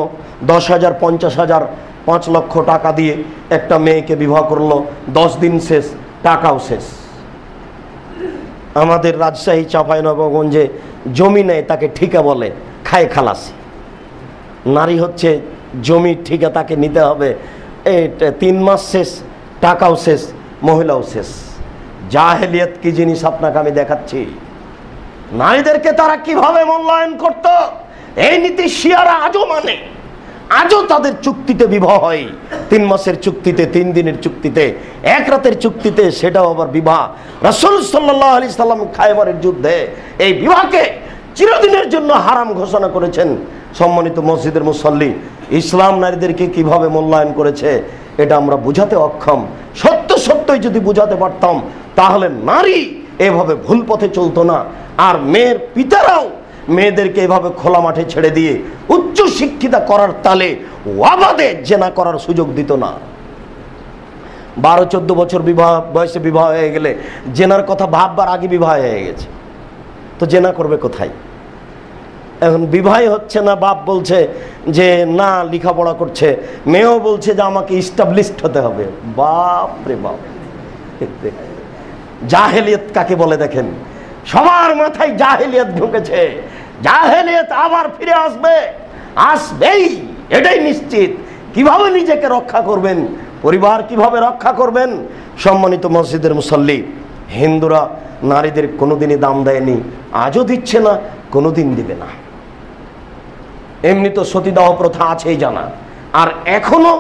10,000, 50,000, 5 লক্ষ টাকা দিয়ে একটা মেয়েকে বিবাহ করলো, 10 দিন শেষ, টাকাও শেষ। আমাদের রাজশাহী চাঁপাইনবাবগঞ্জে জমি নেয়, তাকে ঠিকা বলে, খায় খালাসি। নারী হচ্ছে জমি ঠিকা, তাকে নিতে হবে, 3 মাস শেষ, টাকাও শেষ, মহিলাও শেষ। জাহেলিয়াত কি জিনিস আপনাকে আমি দেখাচ্ছি। নারীদেরকে তারা কিভাবে মূল্যায়ন করত, এই নীতি শিয়ারা আজও মানে। আজও তাদের চুক্তিতে বিবাহ হয়, 3 মাসের চুক্তিতে, 3 দিনের চুক্তিতে, 1 রাতের চুক্তিতে, সেটাও আবার বিবাহ। রাসূল সাল্লাল্লাহু আলাইহি সাল্লাম খায়বারের যুদ্ধে এই বিবাহকে চিরদিনের জন্য হারাম ঘোষণা করেছেন। সম্মানিত মসজিদের মুসল্লি, ইসলাম নারীদেরকে কিভাবে মূল্যায়ন করেছে এটা আমরা বুঝাতে অক্ষম। সত্যই যদি বুঝাতে পারতাম তাহলে নারী এভাবে ভুল পথে চলতো না, আর মেয়ের পিতারাও মেয়েদেরকে এভাবে খোলা মাঠে ছেড়ে দিয়ে উচ্চ শিক্ষিতা করার তালে ওয়াবাদে জেনা করার সুযোগ দিত না। 12-14 বছর বয়সে বিবাহ হয়ে গেলে জেনার কথা ভাববার আগে বিবাহ হয়ে গেছে, তো জেনা করবে কোথায়? এখন বিবাহ হচ্ছে না, বাপ বলছে যে না লেখাপড়া করছে, মেয়েও বলছে যে আমাকে ইস্টাবলিশড হতে হবে। বাপ রে বাপ, জাহেলিয়াত কাকে বলে দেখেন। সবার মাথায় জাহেলিয়াত ঢুকেছে। জাহেলিয়াত আবার ফিরে আসবেই, এটাই নিশ্চিত। কিভাবে নিজেকে রক্ষা করবেন, পরিবার কিভাবে রক্ষা করবেন? সম্মানিত মসজিদের মুসল্লি, হিন্দুরা নারীদের কোনোদিনই দাম দেয়নি, আজও দিচ্ছে না, কোনোদিন দিবে না। এমনি তো সতীদাহ প্রথা আছেই জানা, আর এখনো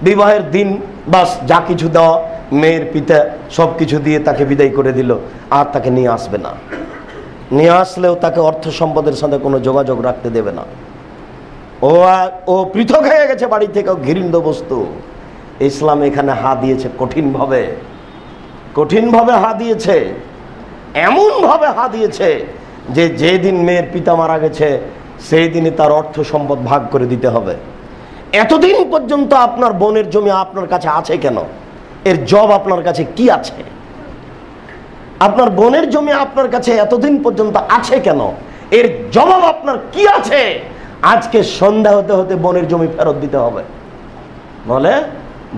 বিবাহের দিন বাস যা কিছু দেওয়া, মেয়ের পিতা সব কিছু দিয়ে তাকে বিদায় করে দিল, আর তাকে নিয়ে আসবে না। নিয়ে আসলেও তাকে অর্থ সম্পদের সাথে কোনো যোগাযোগ রাখতে দেবে না। ও পৃথক হয়ে গেছে বাড়ি থেকে, ঘৃণ্য বস্তু। ইসলাম এখানে হা দিয়েছে কঠিনভাবে হা দিয়েছে, এমনভাবে হা দিয়েছে যে যেদিন মেয়ের পিতা মারা গেছে সেই দিনই তার অর্থ সম্পদ ভাগ করে দিতে হবে। এতদিন পর্যন্ত আপনার বোনের জমি আপনার কাছে আছে কেন? এর জব আপনার কাছে কি আছে? আপনার বোনের জমি আপনার কাছে এতদিন পর্যন্ত আছে কেন? এর জবাব আপনার কি আছে? আজকে সন্ধ্যা হতে হতে বোনের জমি ফেরত দিতে হবে, বলে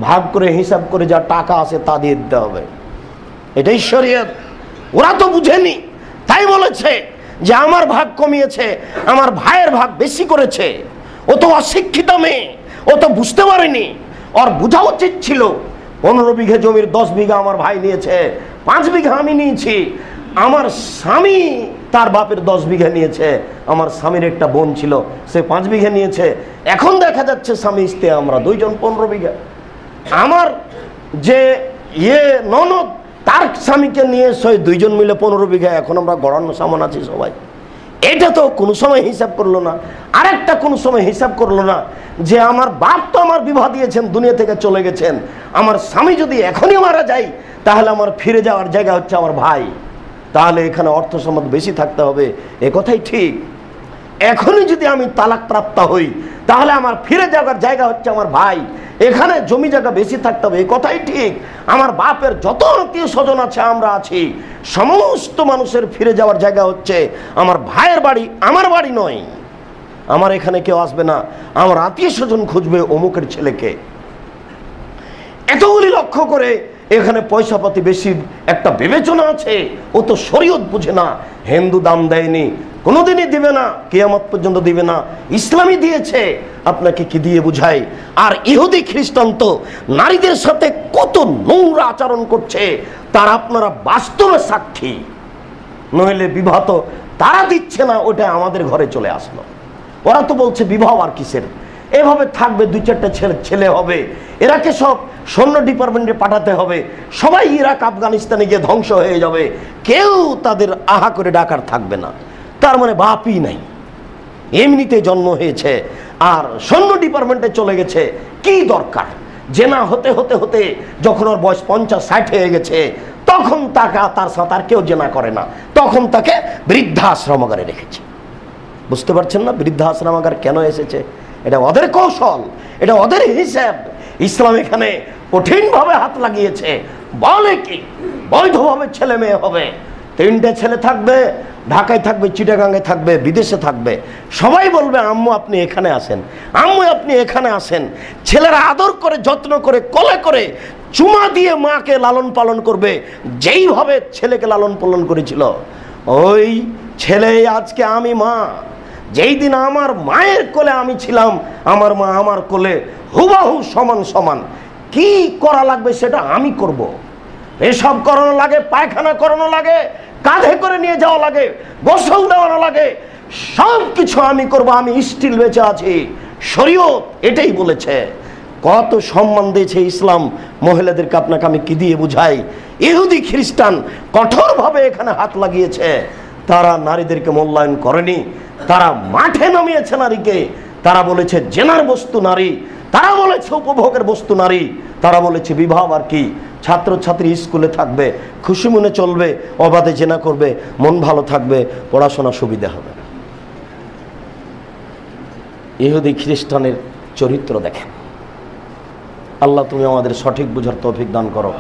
ভাগ করে হিসাব করে যা টাকা আছে তা দিয়ে দিতে হবে। এটাই শরীয়ত। ওরা তো বুঝেনি, তাই বলেছে যে আমার ভাগ কমিয়েছে, আমার ভাইয়ের ভাগ বেশি করেছে। ও তো অশিক্ষিত মেয়ে, ও তো বুঝতে পারেনি। ওর বোঝা উচিত ছিল 15 বিঘা জমির 10 বিঘা আমার ভাই নিয়েছে, 5 বিঘা আমি নিয়েছি। আমার স্বামী তার বাপের 10 বিঘা নিয়েছে, আমার স্বামীর একটা বোন ছিল, সে 5 বিঘা নিয়েছে। এখন দেখা যাচ্ছে স্বামী স্ত্রী আমরা 2 জন 15 বিঘা। আমার যে ননদ তার স্বামীকে নিয়ে 2 জন মিলে 15 বিঘা। এখন আমরা গড়ানো সামান আছি সবাই। এটা তো কোনো সময় হিসাব করলো না। আরেকটা কোনো সময় হিসাব করলো না যে আমার বাপ তো আমার বিবাহ দিয়েছেন, দুনিয়া থেকে চলে গেছেন। আমার স্বামী যদি এখনই মারা যায় তাহলে আমার ফিরে যাওয়ার জায়গা হচ্ছে আমার ভাই, তাহলে এখানে অর্থ সম্পদ বেশি থাকতে হবে। এ কথাই ঠিক। এখনই যদি আমি তালাক প্রাপ্ত হই তাহলে আমার ফিরে যাওয়ার জায়গা হচ্ছে আমার ভাই, এখানে জমি জায়গা বেশি থাকতে হবে। এই কথাই ঠিক। আমার বাপের যত আত্মীয় স্বজন আছে আমরা আছি, সমস্ত মানুষের ফিরে যাওয়ার জায়গা হচ্ছে আমার ভাইয়ের বাড়ি, আমার বাড়ি নয়। আমার এখানে কেউ আসবে না, আমার আত্মীয় স্বজন খুঁজবে অমুকের ছেলেকে। এতগুলি লক্ষ্য করে এখানে পয়সা পাতি বেশি একটা বিবেচনা আছে। ও তো শরীয়ত বুঝে না। হিন্দু দাম দেয়নি, কোনোদিনই দিবে না, কিয়ামত পর্যন্ত দিবে না। ইসলামই দিয়েছে, আপনাকে কি দিয়ে বুঝাই? আর ইহুদি খ্রিস্টান তো নারীদের সাথে কত নোংরা আচরণ করছে তার আপনারা বাস্তবে সাক্ষী। নইলে বিবাহ তো তারা দিচ্ছে না, ওটা আমাদের ঘরে চলে আসলো। ওরা তো বলছে বিবাহ আর কিসের, এভাবে থাকবে, 2-4টা ছেলে হবে, এরাকে সব সৈন্য ডিপার্টমেন্টে পাঠাতে হবে, সবাই ইরাক আফগানিস্তানে গিয়ে ধ্বংস হয়ে যাবে, কেউ তাদের আহা করে ডাকার থাকবে না। তার মানে বাপই নাই, এমনিতে জন্ম হয়েছে আর সৈন্য ডিপার্টমেন্টে চলে গেছে। কি দরকার? জেনা হতে হতে হতে যখন ওর বয়স 50-60 হয়ে গেছে, তখন তার সাথে আর কেউ জেনা করে না, তখন তাকে বৃদ্ধাশ্রমাগারে রেখেছে। বুঝতে পারছেন না বৃদ্ধাশ্রমাগার কেন এসেছে? এটা ওদের কৌশল, এটা ওদের হিসাব। ইসলাম এখানে কঠিনভাবে হাত লাগিয়েছে। বলে কি বৈধভাবে ছেলে মেয়ে হবে, 3টে ছেলে থাকবে, ঢাকায় থাকবে, চিটাগাঙ্গে থাকবে, বিদেশে থাকবে। সবাই বলবে আম্মু আপনি এখানে আসেন, আম্মু আপনি এখানে আসেন। ছেলেরা আদর করে, যত্ন করে, কোলে করে, চুমা দিয়ে মাকে লালন পালন করবে, যেইভাবে ছেলেকে লালন পালন করেছিল ওই ছেলে আজকে আমি মা। যেই দিন আমার মায়ের কোলে আমি ছিলাম, আমার মা আমার কোলে হুবাহু সমান সমান। কি করা লাগবে সেটা আমি করব। এসব করানো লাগে, পায়খানা করানো লাগে, কাঁধে করে নিয়ে যাওয়া লাগে, গোসল দেওয়ানো লাগে, সব কিছু আমি করব। আমি স্টিল বেঁচে আছি, শরীয়ত এটাই বলেছে। কত সম্মান দিয়েছে ইসলাম মহিলাদেরকে, আপনাকে আমি কি দিয়ে বুঝাই? ইহুদি খ্রিস্টান কঠোরভাবে এখানে হাত লাগিয়েছে। তারা নারীদেরকে মূল্যায়ন করেনি, তারা মাঠে নামিয়েছে নারীকে। তারা বলেছে জেনার বস্তু নারী, তারা বলেছে উপভোগের বস্তু নারী, তারা বলেছে বিবাহ আর কি, ছাত্রছাত্রী স্কুলে থাকবে, খুশি মনে চলবে, অবাধে জেনা করবে, মন ভালো থাকবে, পড়াশোনা সুবিধা হবে। ইহুদি খ্রিস্টানের চরিত্র দেখেন। আল্লাহ তুমি আমাদের সঠিক বুঝার তৌফিক দান করো।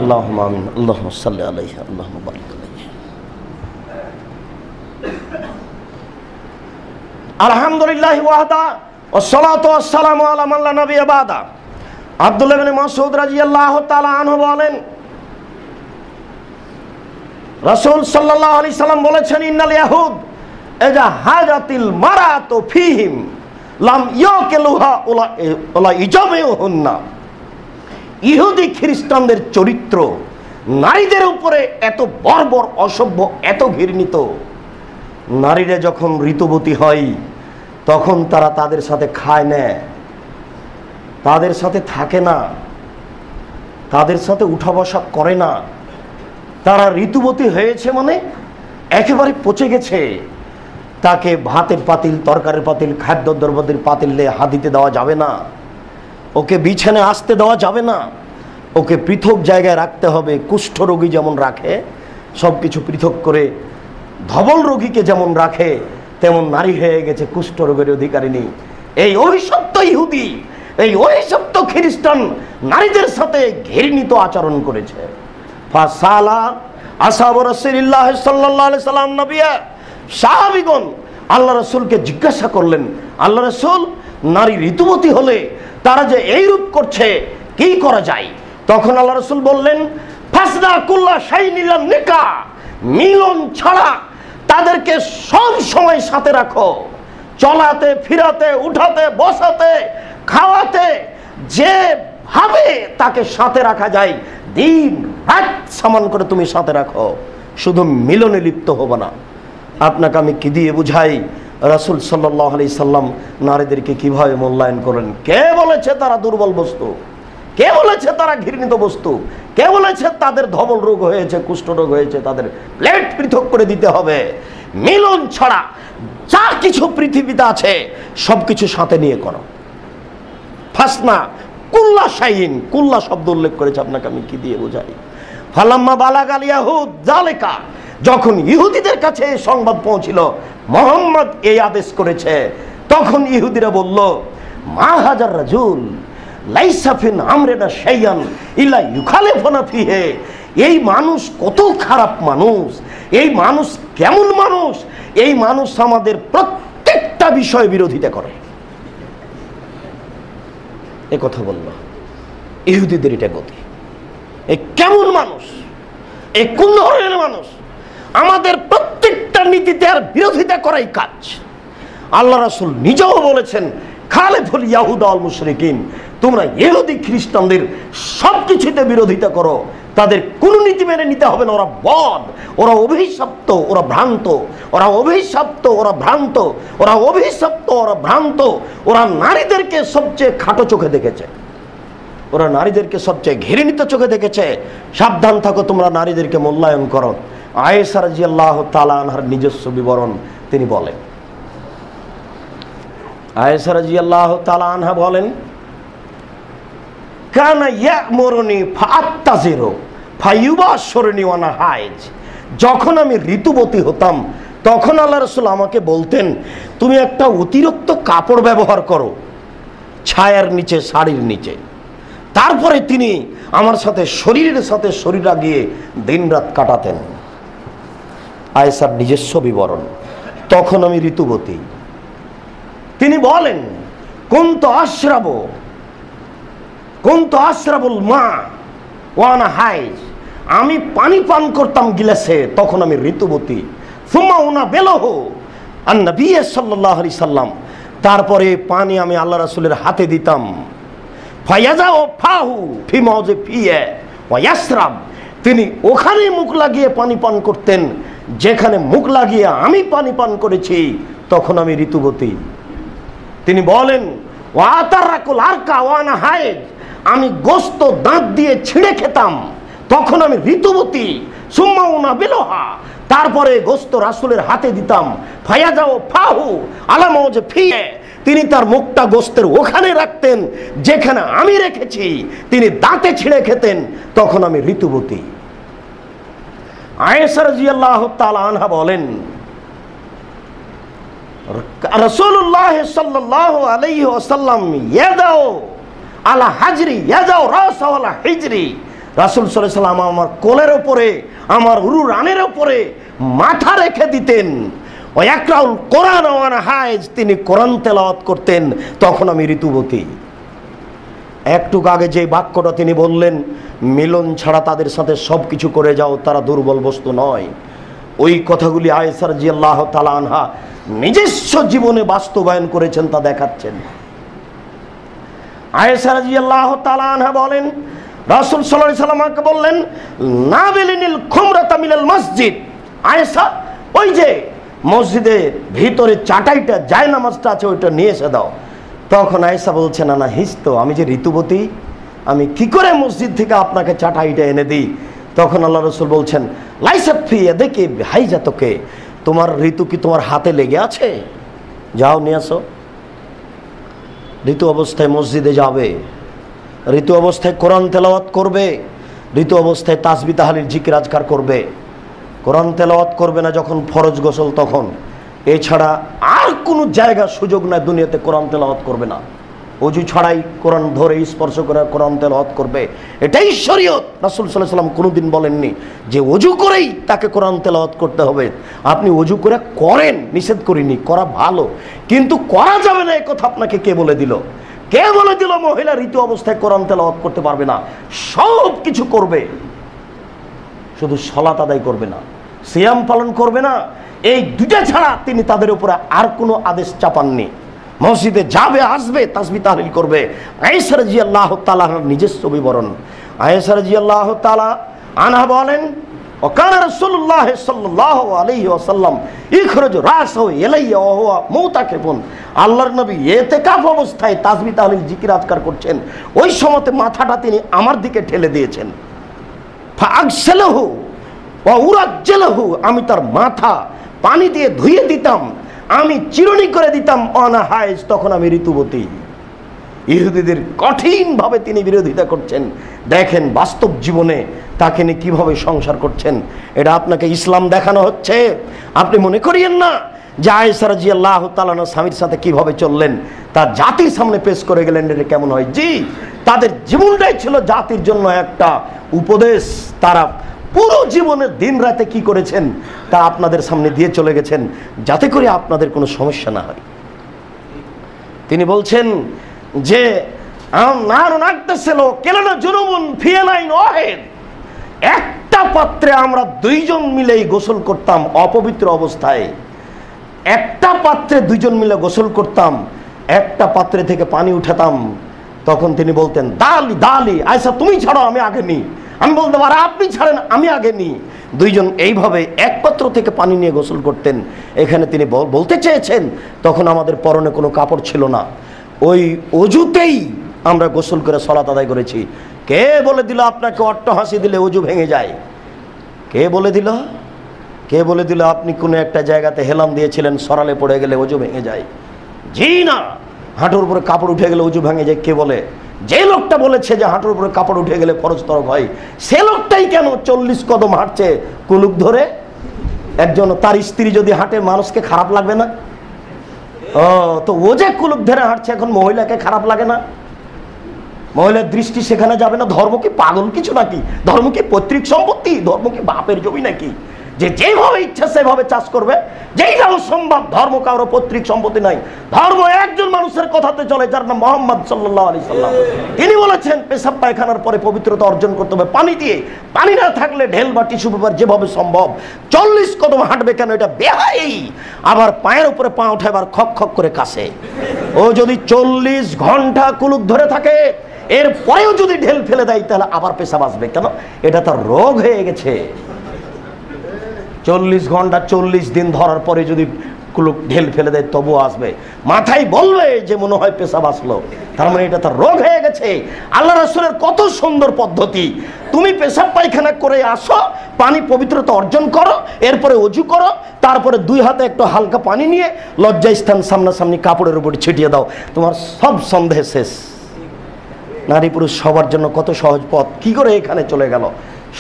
আল্লাহুম্মা আমিন। আল্লাহুম্মা সাল্লি আলাইহি, আল্লাহুম্মা বারিক আলাইহি। আলহামদুলিল্লাহ ওয়াহদা ওয়াসসালাতু ওয়াসসালামু আলা মান লা নাবিয়্যা বাদা। আব্দুল্লাহ ইবনে মাসউদ রাদিয়াল্লাহু তাআলা আনহু বলেন, রাসূল সাল্লাল্লাহু আলাইহি সাল্লাম বলেছেন, ইন্নাল ইয়াহুদ ইজা হাজাতিল মারাতু ফীহিম লাম ইয়াকিলুহা ওলা ইজামিউহুন্না। ইহুদি খ্রিস্টানদের চরিত্র নারীদের উপরে এত বর্বর, অসভ্য, এত ঘৃণিত। নারীরা যখন ঋতুবতী হয় তখন তারা তাদের সাথে খায় না, তাদের সাথে থাকে না, তাদের সাথে উঠা বসা করে না। তারা ঋতুবতী হয়েছে মানে একেবারে পচে গেছে। তাকে ভাতের পাতিল, তরকারির পাতিল, খাদ্যদ্রব্যের পাতিলে হাত দিতে দেওয়া যাবে না, ওকে বিছানে আসতে দেওয়া যাবে না, ওকে পৃথক জায়গায় রাখতে হবে। কুষ্ঠ রোগী যেমন রাখে, সব কিছু পৃথক করে, ধবল রোগীকে যেমন রাখে, তেমন নারী হয়ে গেছে কুষ্ঠ রোগের অধিকারিণী। এই অভিশপ্ত ইহুদি, এই অভিশপ্ত খ্রিস্টান নারীদের সাথে ঘৃণিত আচরণ করেছে। ফাসালা আসহাবু রাসূলিল্লাহ সাল্লাল্লাহু আলাইহি সাল্লাম নবিয়া, সাহাবীগণ আল্লাহ রাসূলকে জিজ্ঞাসা করলেন, আল্লাহ রাসূল, নারী ঋতুবতী হলে তারা যে এই রূপ করছে, কি করা যায়? তখন আল্লাহ রাসূল বললেন, ফাসদা কুল্লা শাইইন ইল্লা নিকাহ, মিলন ছাড়া তাদেরকে সব সময় সাথে রাখো। চলাতে, ফিরাতে, উঠাতে, বসাতে, খাওয়াতে, যেভাবে তাকে সাথে রাখা যায় দিন রাত সমান করে তুমি সাথে রাখো, শুধু মিলনে লিপ্ত হবো না। আপনাকে আমি কি দিয়ে বুঝাই? রাসূল সাল্লাল্লাহু আলাইহি সাল্লাম নারীদেরকে কিভাবে মূল্যায়ন করেন। কে বলেছে তারা দুর্বল বস্তু? কে বলেছে তারা ঘৃণিত বস্তু? কে বলেছে তাদের ধবল রোগ হয়েছে, কুষ্ঠ রোগ হয়েছে, তাদের প্লেট পৃথক করে দিতে হবে? মিলন ছাড়া যা কিছু পৃথিবীতে আছে সব কিছু সাথে নিয়ে করো। ফাসনা কুল্লা শাইইন, কুল্লা শব্দ উল্লেখ করেছে। আপনাকে আমি কি দিয়ে বোঝাই? ফালাম্মা বালাগাল ইয়াহুদ যালিকা, যখন ইহুদিদের কাছে এই সংবাদ পৌঁছিল মুহাম্মদ এই আদেশ করেছে, তখন ইহুদিরা বলল, মা হাজার রাজুল লাইসা ফিন আমরিনা শাইয়ান ইল্লা ইউখালিফুনা ফিহি। এই মানুষ কত খারাপ মানুষ, এই মানুষ কেমন মানুষ? এই মানুষ আমাদের প্রত্যেকটা বিষয়ে বিরোধিতা করে। এ কথা বলল ইহুদিদের, এটা গতি। এ কেমন মানুষ, এ কোন ধরনের মানুষ? আমাদের প্রত্যেকটা নীতিতে আর বিরোধিতা করাই কাজ। আল্লাহ রাসূল নিজেও বলেছেন, খালিফুল ইয়াহুদা ওয়াল মুশরিকিন, তোমরা ইহুদি খ্রিস্টানদের সবকিছুতে বিরোধিতা করো, তাদের কোন নীতি মেনে নিতে হবে না। ওরা বদ, ওরা অভিশপ্ত, ওরা ভ্রান্ত, ওরা অভিশপ্ত, ওরা ভ্রান্ত, ওরা অভিশপ্ত, ওরা ভ্রান্ত। ওরা নারীদেরকে সবচেয়ে খাটো চোখে দেখেছে, ওরা নারীদেরকে সবচেয়ে ঘৃণিত চোখে দেখেছে। সাবধান থাকো, তোমরা নারীদেরকে মূল্যায়ন করো। আয়েশা রাদিয়াল্লাহু তাআলা আনহার নিজস্ব বিবরণ তিনি বলেন, আয়েশা রাদিয়াল্লাহু তাআলা আনহা বলেন, কানা ইয়ামুরুনি ফাআত্তাজিরু ফায়ুবাশশিরুনি ওয়ানা হাইজ। যখন আমি ঋতুবতী হতাম তখন আল্লাহ রাসূল আমাকে বলতেন, তুমি একটা অতিরিক্ত কাপড় ব্যবহার করো ছায়ার নিচে, শাড়ির নিচে। তারপরে তিনি আমার সাথে শরীরের সাথে শরীর লাগিয়ে দিনরাত কাটাতেন। আয়েশার নিজস্ব বিবরণ, তখন আমি ঋতুবতী। তিনি বলেন, কুনতু আশরাবুল মা ওয়ানা হাইজ, আমি পানি পান করতাম গিলাসে, তখন আমি ঋতুবতী। সুম্মা উনাবিলহু আন-নবী সাল্লাল্লাহু আলাইহি সাল্লাম, তারপরে পানি আমি আল্লাহ রাসূলের হাতে দিতাম। ফায়াজাউ ফাহু ফি মাওযিফিয়া ওয়া ইয়াশরাব, তিনি ওখানে মুখ লাগিয়ে পানি পান করতেন যেখানে মুখ লাগিয়ে আমি পানি পান করেছি, তখন আমি ঋতুবতী। তিনি বলেন, ওয়াতারাকুল আরকা ওয়ানা হাইজ, আমি গোশত দাঁত দিয়ে ছিঁড়ে খেতাম, তখন আমি ঋতুবতী। সুম্মা উনাবিলহা, তারপরে গোশত রাসূলের হাতে দিতাম। ফায়াজাউ ফাহু আলা মাওযিফিয়া, তিনি তার মুখটা গোশতের ওখানে রাখতেন যেখানে আমি রেখেছি, তিনি দাঁতে ছিঁড়ে খেতেন, তখন আমি ঋতুবতী। আয়েশা রাদিয়াল্লাহু তাআলা আনহা বলেন, রাসূলুল্লাহ সাল্লাল্লাহু আলাইহি ওয়াসাল্লাম ইয়াদাউ আলা হাজরি ইয়াদাউ রাসাহু আলা হিজরি, রাসূল সাল্লাল্লাহু আলাইহি ওয়াসাল্লাম আমার কোলের উপরে, আমার উরু রানের উপরে মাথা রেখে দিতেন। ওয়া ইয়াকরাউল কোরআন ওয়ানা হাইজ, তিনি কোরআন তেলাওয়াত করতেন, তখন আমি ঋতুবতী। একটু আগে যে বাক্যটা তিনি বললেন, মিলন ছাড়া তাদের সাথে সব কিছু করে যাও, তারা দুর্বল বস্তু নয়, ওই কথাগুলি আয়েশা রাদিয়াল্লাহু তাআলা আনহা নিজস্ব জীবনে বাস্তবায়ন করেছেন, তা দেখাচ্ছেন। আয়েশা রাদিয়াল্লাহু তাআলা আনহা বলেন, রাসূল সাল্লাল্লাহু আলাইহি ওয়াসাল্লাম আমাকে বললেন, নাবিলিনিল খুমরাতা মিনাল মসজিদ। আয়েশা, ওই যে মসজিদের ভিতরে চাটাইটা, জায়নামাজটা আছে, ওইটা নিয়ে এসে দাও। তখন আয়েশা বলছে, না না হিস্ত, আমি যে ঋতুবতী, আমি কি করে মসজিদ থেকে আপনাকে চাটাইটা এনে দিই? তখন আল্লাহ রাসূল বলছেন, লাইসাত ফি ইয়াদিকি বিহাইজাতুকি, তোমার ঋতু কি তোমার হাতে লেগে আছে? যাও নিয়ে আসো। ঋতু অবস্থায় মসজিদে যাবে, ঋতু অবস্থায় কোরআন তেলাওয়াত করবে, ঋতু অবস্থায় তাসবিহ তাহলিল জিকির আজকার করবে। কোরআন তেলাওয়াত করবে না যখন ফরজ গোসল, তখন এছাড়া আর কোনো জায়গা সুযোগ নাই দুনিয়াতে কোরআন তেলাওয়াত করবে না। ওযু ছাড়াই কোরআন ধরে স্পর্শ করে কোরআন তেলাওয়াত করবে, এটাই শরীয়ত। রাসূল সাল্লাল্লাহু আলাইহি ওয়াসাল্লাম কোনোদিন বলেননি যে ওযু করেই তাকে কোরআন তেলাওয়াত করতে হবে। আপনি ওযু করে করেন, নিষেধ করিনি, করা ভালো, কিন্তু করা যাবে না, এই কথা আপনাকে কে বলে দিল? কে বলে দিল মহিলা ঋতু অবস্থায় কোরআন তেলাওয়াত করতে পারবে না? সব কিছু করবে, শুধু সালাত আদায় করবে না, সিয়াম পালন করবে না। এই দুটা ছাড়া তিনি তাদের উপরে আর কোনো আদেশ চাপাননি। মসজিদে যাবে, আসবে, তাসবিহ তাহলিল করবে। আয়েশা রাদিয়াল্লাহু তাআলা নিজস্ব বিবরণ, আয়েশা রাদিয়াল্লাহু তাআলা আনহা বলেন, ওয়াকানা রাসূলুল্লাহ সাল্লাল্লাহু আলাইহি ওয়াসাল্লাম ইখরাজু রাসাহু ইলাইয়া ওয়া হুয়া মুতাকিফুন, আল্লাহর নবী ইতিকাফ অবস্থায় তাসবিহ তাহলিল জিকির আজকার করছেন, ওই সময়তে মাথাটা তিনি আমার দিকে ঠেলে দিয়েছেন। ফাআগসালাহু ওয়া উরাজ্জালাহু, আমি তার মাথা পানি দিয়ে ধুয়ে দিতাম, আমি চিরুনি করে দিতাম। অনা হাইজ, তখন আমি ঋতুবতী। ইহুদিদের কঠিনভাবে তিনি বিরোধিতা করছেন। দেখেন বাস্তব জীবনে তাকে নিয়ে কীভাবে সংসার করছেন। এটা আপনাকে ইসলাম দেখানো হচ্ছে। আপনি মনে করিয়েন না যে আয়েশা রাদিয়াল্লাহু তাআলা স্বামীর সাথে কিভাবে চললেন তার জাতির সামনে পেশ করে গেলেন, এটা কেমন হয়? জি, তাদের জীবনটাই ছিল জাতির জন্য একটা উপদেশ। তারা পুরো জীবনের দিন রাতে কি করেছেন তা আপনাদের সামনে দিয়ে চলে গেছেন, যাতে করে আপনাদের কোনো সমস্যা না হয়। তিনি বলছেন যে একটা একটা পাত্রে আমরা দুইজন মিলেই গোসল করতাম অপবিত্র অবস্থায়, একটা পাত্রে দুইজন মিলে গোসল করতাম, একটা পাত্রে থেকে পানি উঠাতাম, তখন তিনি বলতেন দালি দালি আয়সা তুমি ছাড়ো আমি আগে নিই। আমি বলতাম আর আপনি ছাড়েন আমি আগে নিই। দুইজন এইভাবে এক পাত্র থেকে পানি নিয়ে গোসল করতেন। এখানে তিনি বলতে চেয়েছেন তখন আমাদের পরনে কোনো কাপড় ছিল না, ওই অজুতেই আমরা গোসল করে সালাত আদায় করেছি। কে বলে দিল আপনাকে অট্টহাসি দিলে অজু ভেঙে যায়? কে বলে দিল? কে বলে দিল আপনি কোনো একটা জায়গাতে হেলাম দিয়েছিলেন সরালে পড়ে গেলে অজু ভেঙে যায়? জি না, হাঁটুর উপরে কাপড় উঠে গেলে অজু ভেঙে যায়। কে বলে? যে লোকটা বলেছে যে হাঁটুর উপরে কাপড় উঠে গেলে ফরজ তরক হয়, সে লোকটাই কেন 40 কদম হাঁটছে কুলুক ধরে? একজন তার স্ত্রী যদি হাঁটে মানুষকে খারাপ লাগবে না? ও তো ও যে কুলুক ধরে হাঁটছে এখন মহিলাকে খারাপ লাগে না? মহিলার দৃষ্টি সেখানে যাবে না? ধর্ম কি পাগল কিছু নাকি? ধর্ম কি পৈতৃক সম্পত্তি? ধর্ম কি বাপের জমি নাকি যে যেভাবে ইচ্ছা সেভাবে চাষ করবে? যেইটাও সম্ভব। ধর্ম কারো পৈতৃক সম্পত্তি নাই। ধর্ম একজন মানুষের কথাতে চলে যার নাম মুহাম্মদ সাল্লাল্লাহু আলাইহি সাল্লাম। তিনি বলেছেন পেশাব পায়খানার পরে পবিত্রতা অর্জন করতে হবে পানি দিয়ে। পানি না থাকলে ঢেল বা টিস্যু পেপার যেভাবে সম্ভব 40 কদম হাঁটবে কেন? এটা বেহাই। আবার পায়ের উপরে পা উঠে আবার খক খক করে কাশে। ও যদি 40 ঘন্টা কুলুক ধরে থাকে এরপরেও যদি ঢেল ফেলে দেয় তাহলে আবার পেশাব আসবে কেন? এটা তার রোগ হয়ে গেছে। 40 ঘন্টা 40 দিন ধরার পরে যদি কুলুক ঢেল ফেলে দেয় তবুও আসবে। মাথায় বলবে যে মনে হয় পেশাব আসলো, তার মানে এটা তার রোগ হয়ে গেছে। আল্লাহ রাসূলের কত সুন্দর পদ্ধতি। তুমি পেশাব পায়খানা করে আসো, পানি পবিত্রতা অর্জন করো, এরপরে অজু করো, তারপরে 2 হাতে একটু হালকা পানি নিয়ে লজ্জাস্থান সামনাসামনি কাপড়ের উপর ছিটিয়ে দাও, তোমার সব সন্দেহ শেষ। নারী পুরুষ সবার জন্য কত সহজ পথ। কি করে এখানে চলে গেল?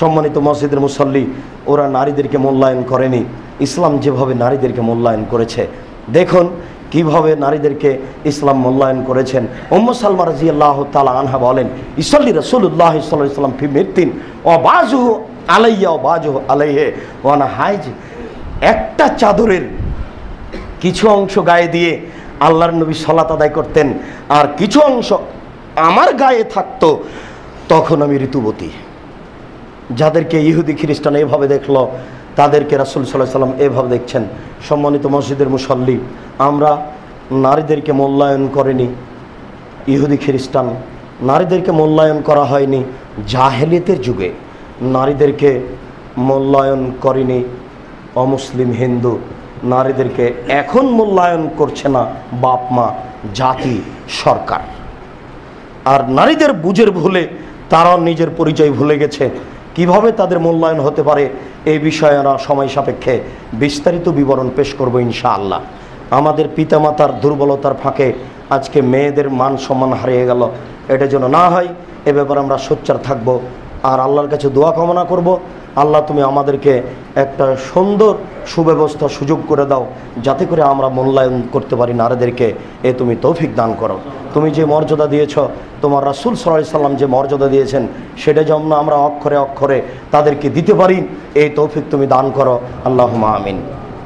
সম্মানিত মসজিদের মুসল্লি, ওরা নারীদেরকে মূল্যায়ন করেনি, ইসলাম যেভাবে নারীদেরকে মূল্যায়ন করেছে দেখুন কিভাবে নারীদেরকে ইসলাম মূল্যায়ন করেছেন। উম্মু সালমা রাদিয়াল্লাহু তাআলা আনহা বলেন ইসল্লি রাসূলুল্লাহ সাল্লাল্লাহু আলাইহি ওয়াসাল্লাম ফি মিরতিন ওয়া বাজুহু আলাইয়া ওয়া বাজুহু আলাইহি ওয়া আনা হাইজ। একটা চাদরের কিছু অংশ গায়ে দিয়ে আল্লাহর নবী সালাত আদায় করতেন, আর কিছু অংশ আমার গায়ে থাকতো, তখন আমি ঋতুবতী। যাদেরকে ইহুদি খ্রিস্টান এভাবে দেখলো তাদেরকে রাসূল সাল্লাল্লাহু আলাইহি ওয়াসাল্লাম এভাবে দেখছেন। সম্মানিত মসজিদের মুসল্লি, আমরা নারীদেরকে মূল্যায়ন করিনি। ইহুদি খ্রিস্টান নারীদেরকে মূল্যায়ন করা হয়নি। জাহেলিয়াতের যুগে নারীদেরকে মূল্যায়ন করেনি অমুসলিম হিন্দু। নারীদেরকে এখন মূল্যায়ন করছে না বাপ মা, জাতি, সরকার। আর নারীদের বুঝের ভুলে তারা নিজের পরিচয় ভুলে গেছে। কিভাবে তাদের মূল্যায়ন হতে পারে এই বিষয়ে আমরা সময় সাপেক্ষে বিস্তারিত বিবরণ পেশ করব ইনশাআল্লাহ। আমাদের পিতামাতার দুর্বলতার ফাঁকে আজকে মেয়েদের মান সম্মান হারিয়ে গেল, এটা যেন না হয় এ ব্যাপারে আমরা সোচ্চার থাকব আর আল্লাহর কাছে দোয়া কামনা করব। আল্লাহ তুমি আমাদেরকে একটা সুন্দর সুব্যবস্থা সুযোগ করে দাও যাতে করে আমরা মূল্যায়ন করতে পারি নারীদেরকে। এ তুমি তৌফিক দান করো। তুমি যে মর্যাদা দিয়েছ, তোমার রাসূল সাল্লাল্লাহু আলাইহি সাল্লাম যে মর্যাদা দিয়েছেন সেটা যেমন আমরা অক্ষরে অক্ষরে তাদেরকে দিতে পারি এই তৌফিক তুমি দান করো, আল্লাহুম্মা আমিন।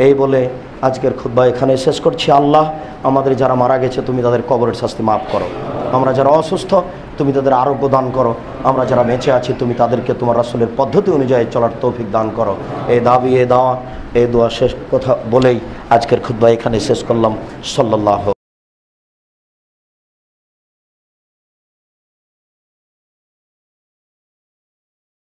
এই বলে আজকের খুতবা এখানে শেষ করছি। আল্লাহ আমাদের যারা মারা গেছে তুমি তাদের কবরের শাস্তি মাফ করো। আমরা যারা অসুস্থ তুমি তাদের আরোগ্য দান করো। আমরা যারা বেঁচে আছি তুমি তাদেরকে তোমার রাসূলের পদ্ধতি অনুযায়ী চলার তৌফিক দান করো। এই দাবি, এই দাওয়া, এই দোয়া শেষ কথা বলেই আজকের খুতবা এখানে শেষ করলাম। সাল্লাল্লাহু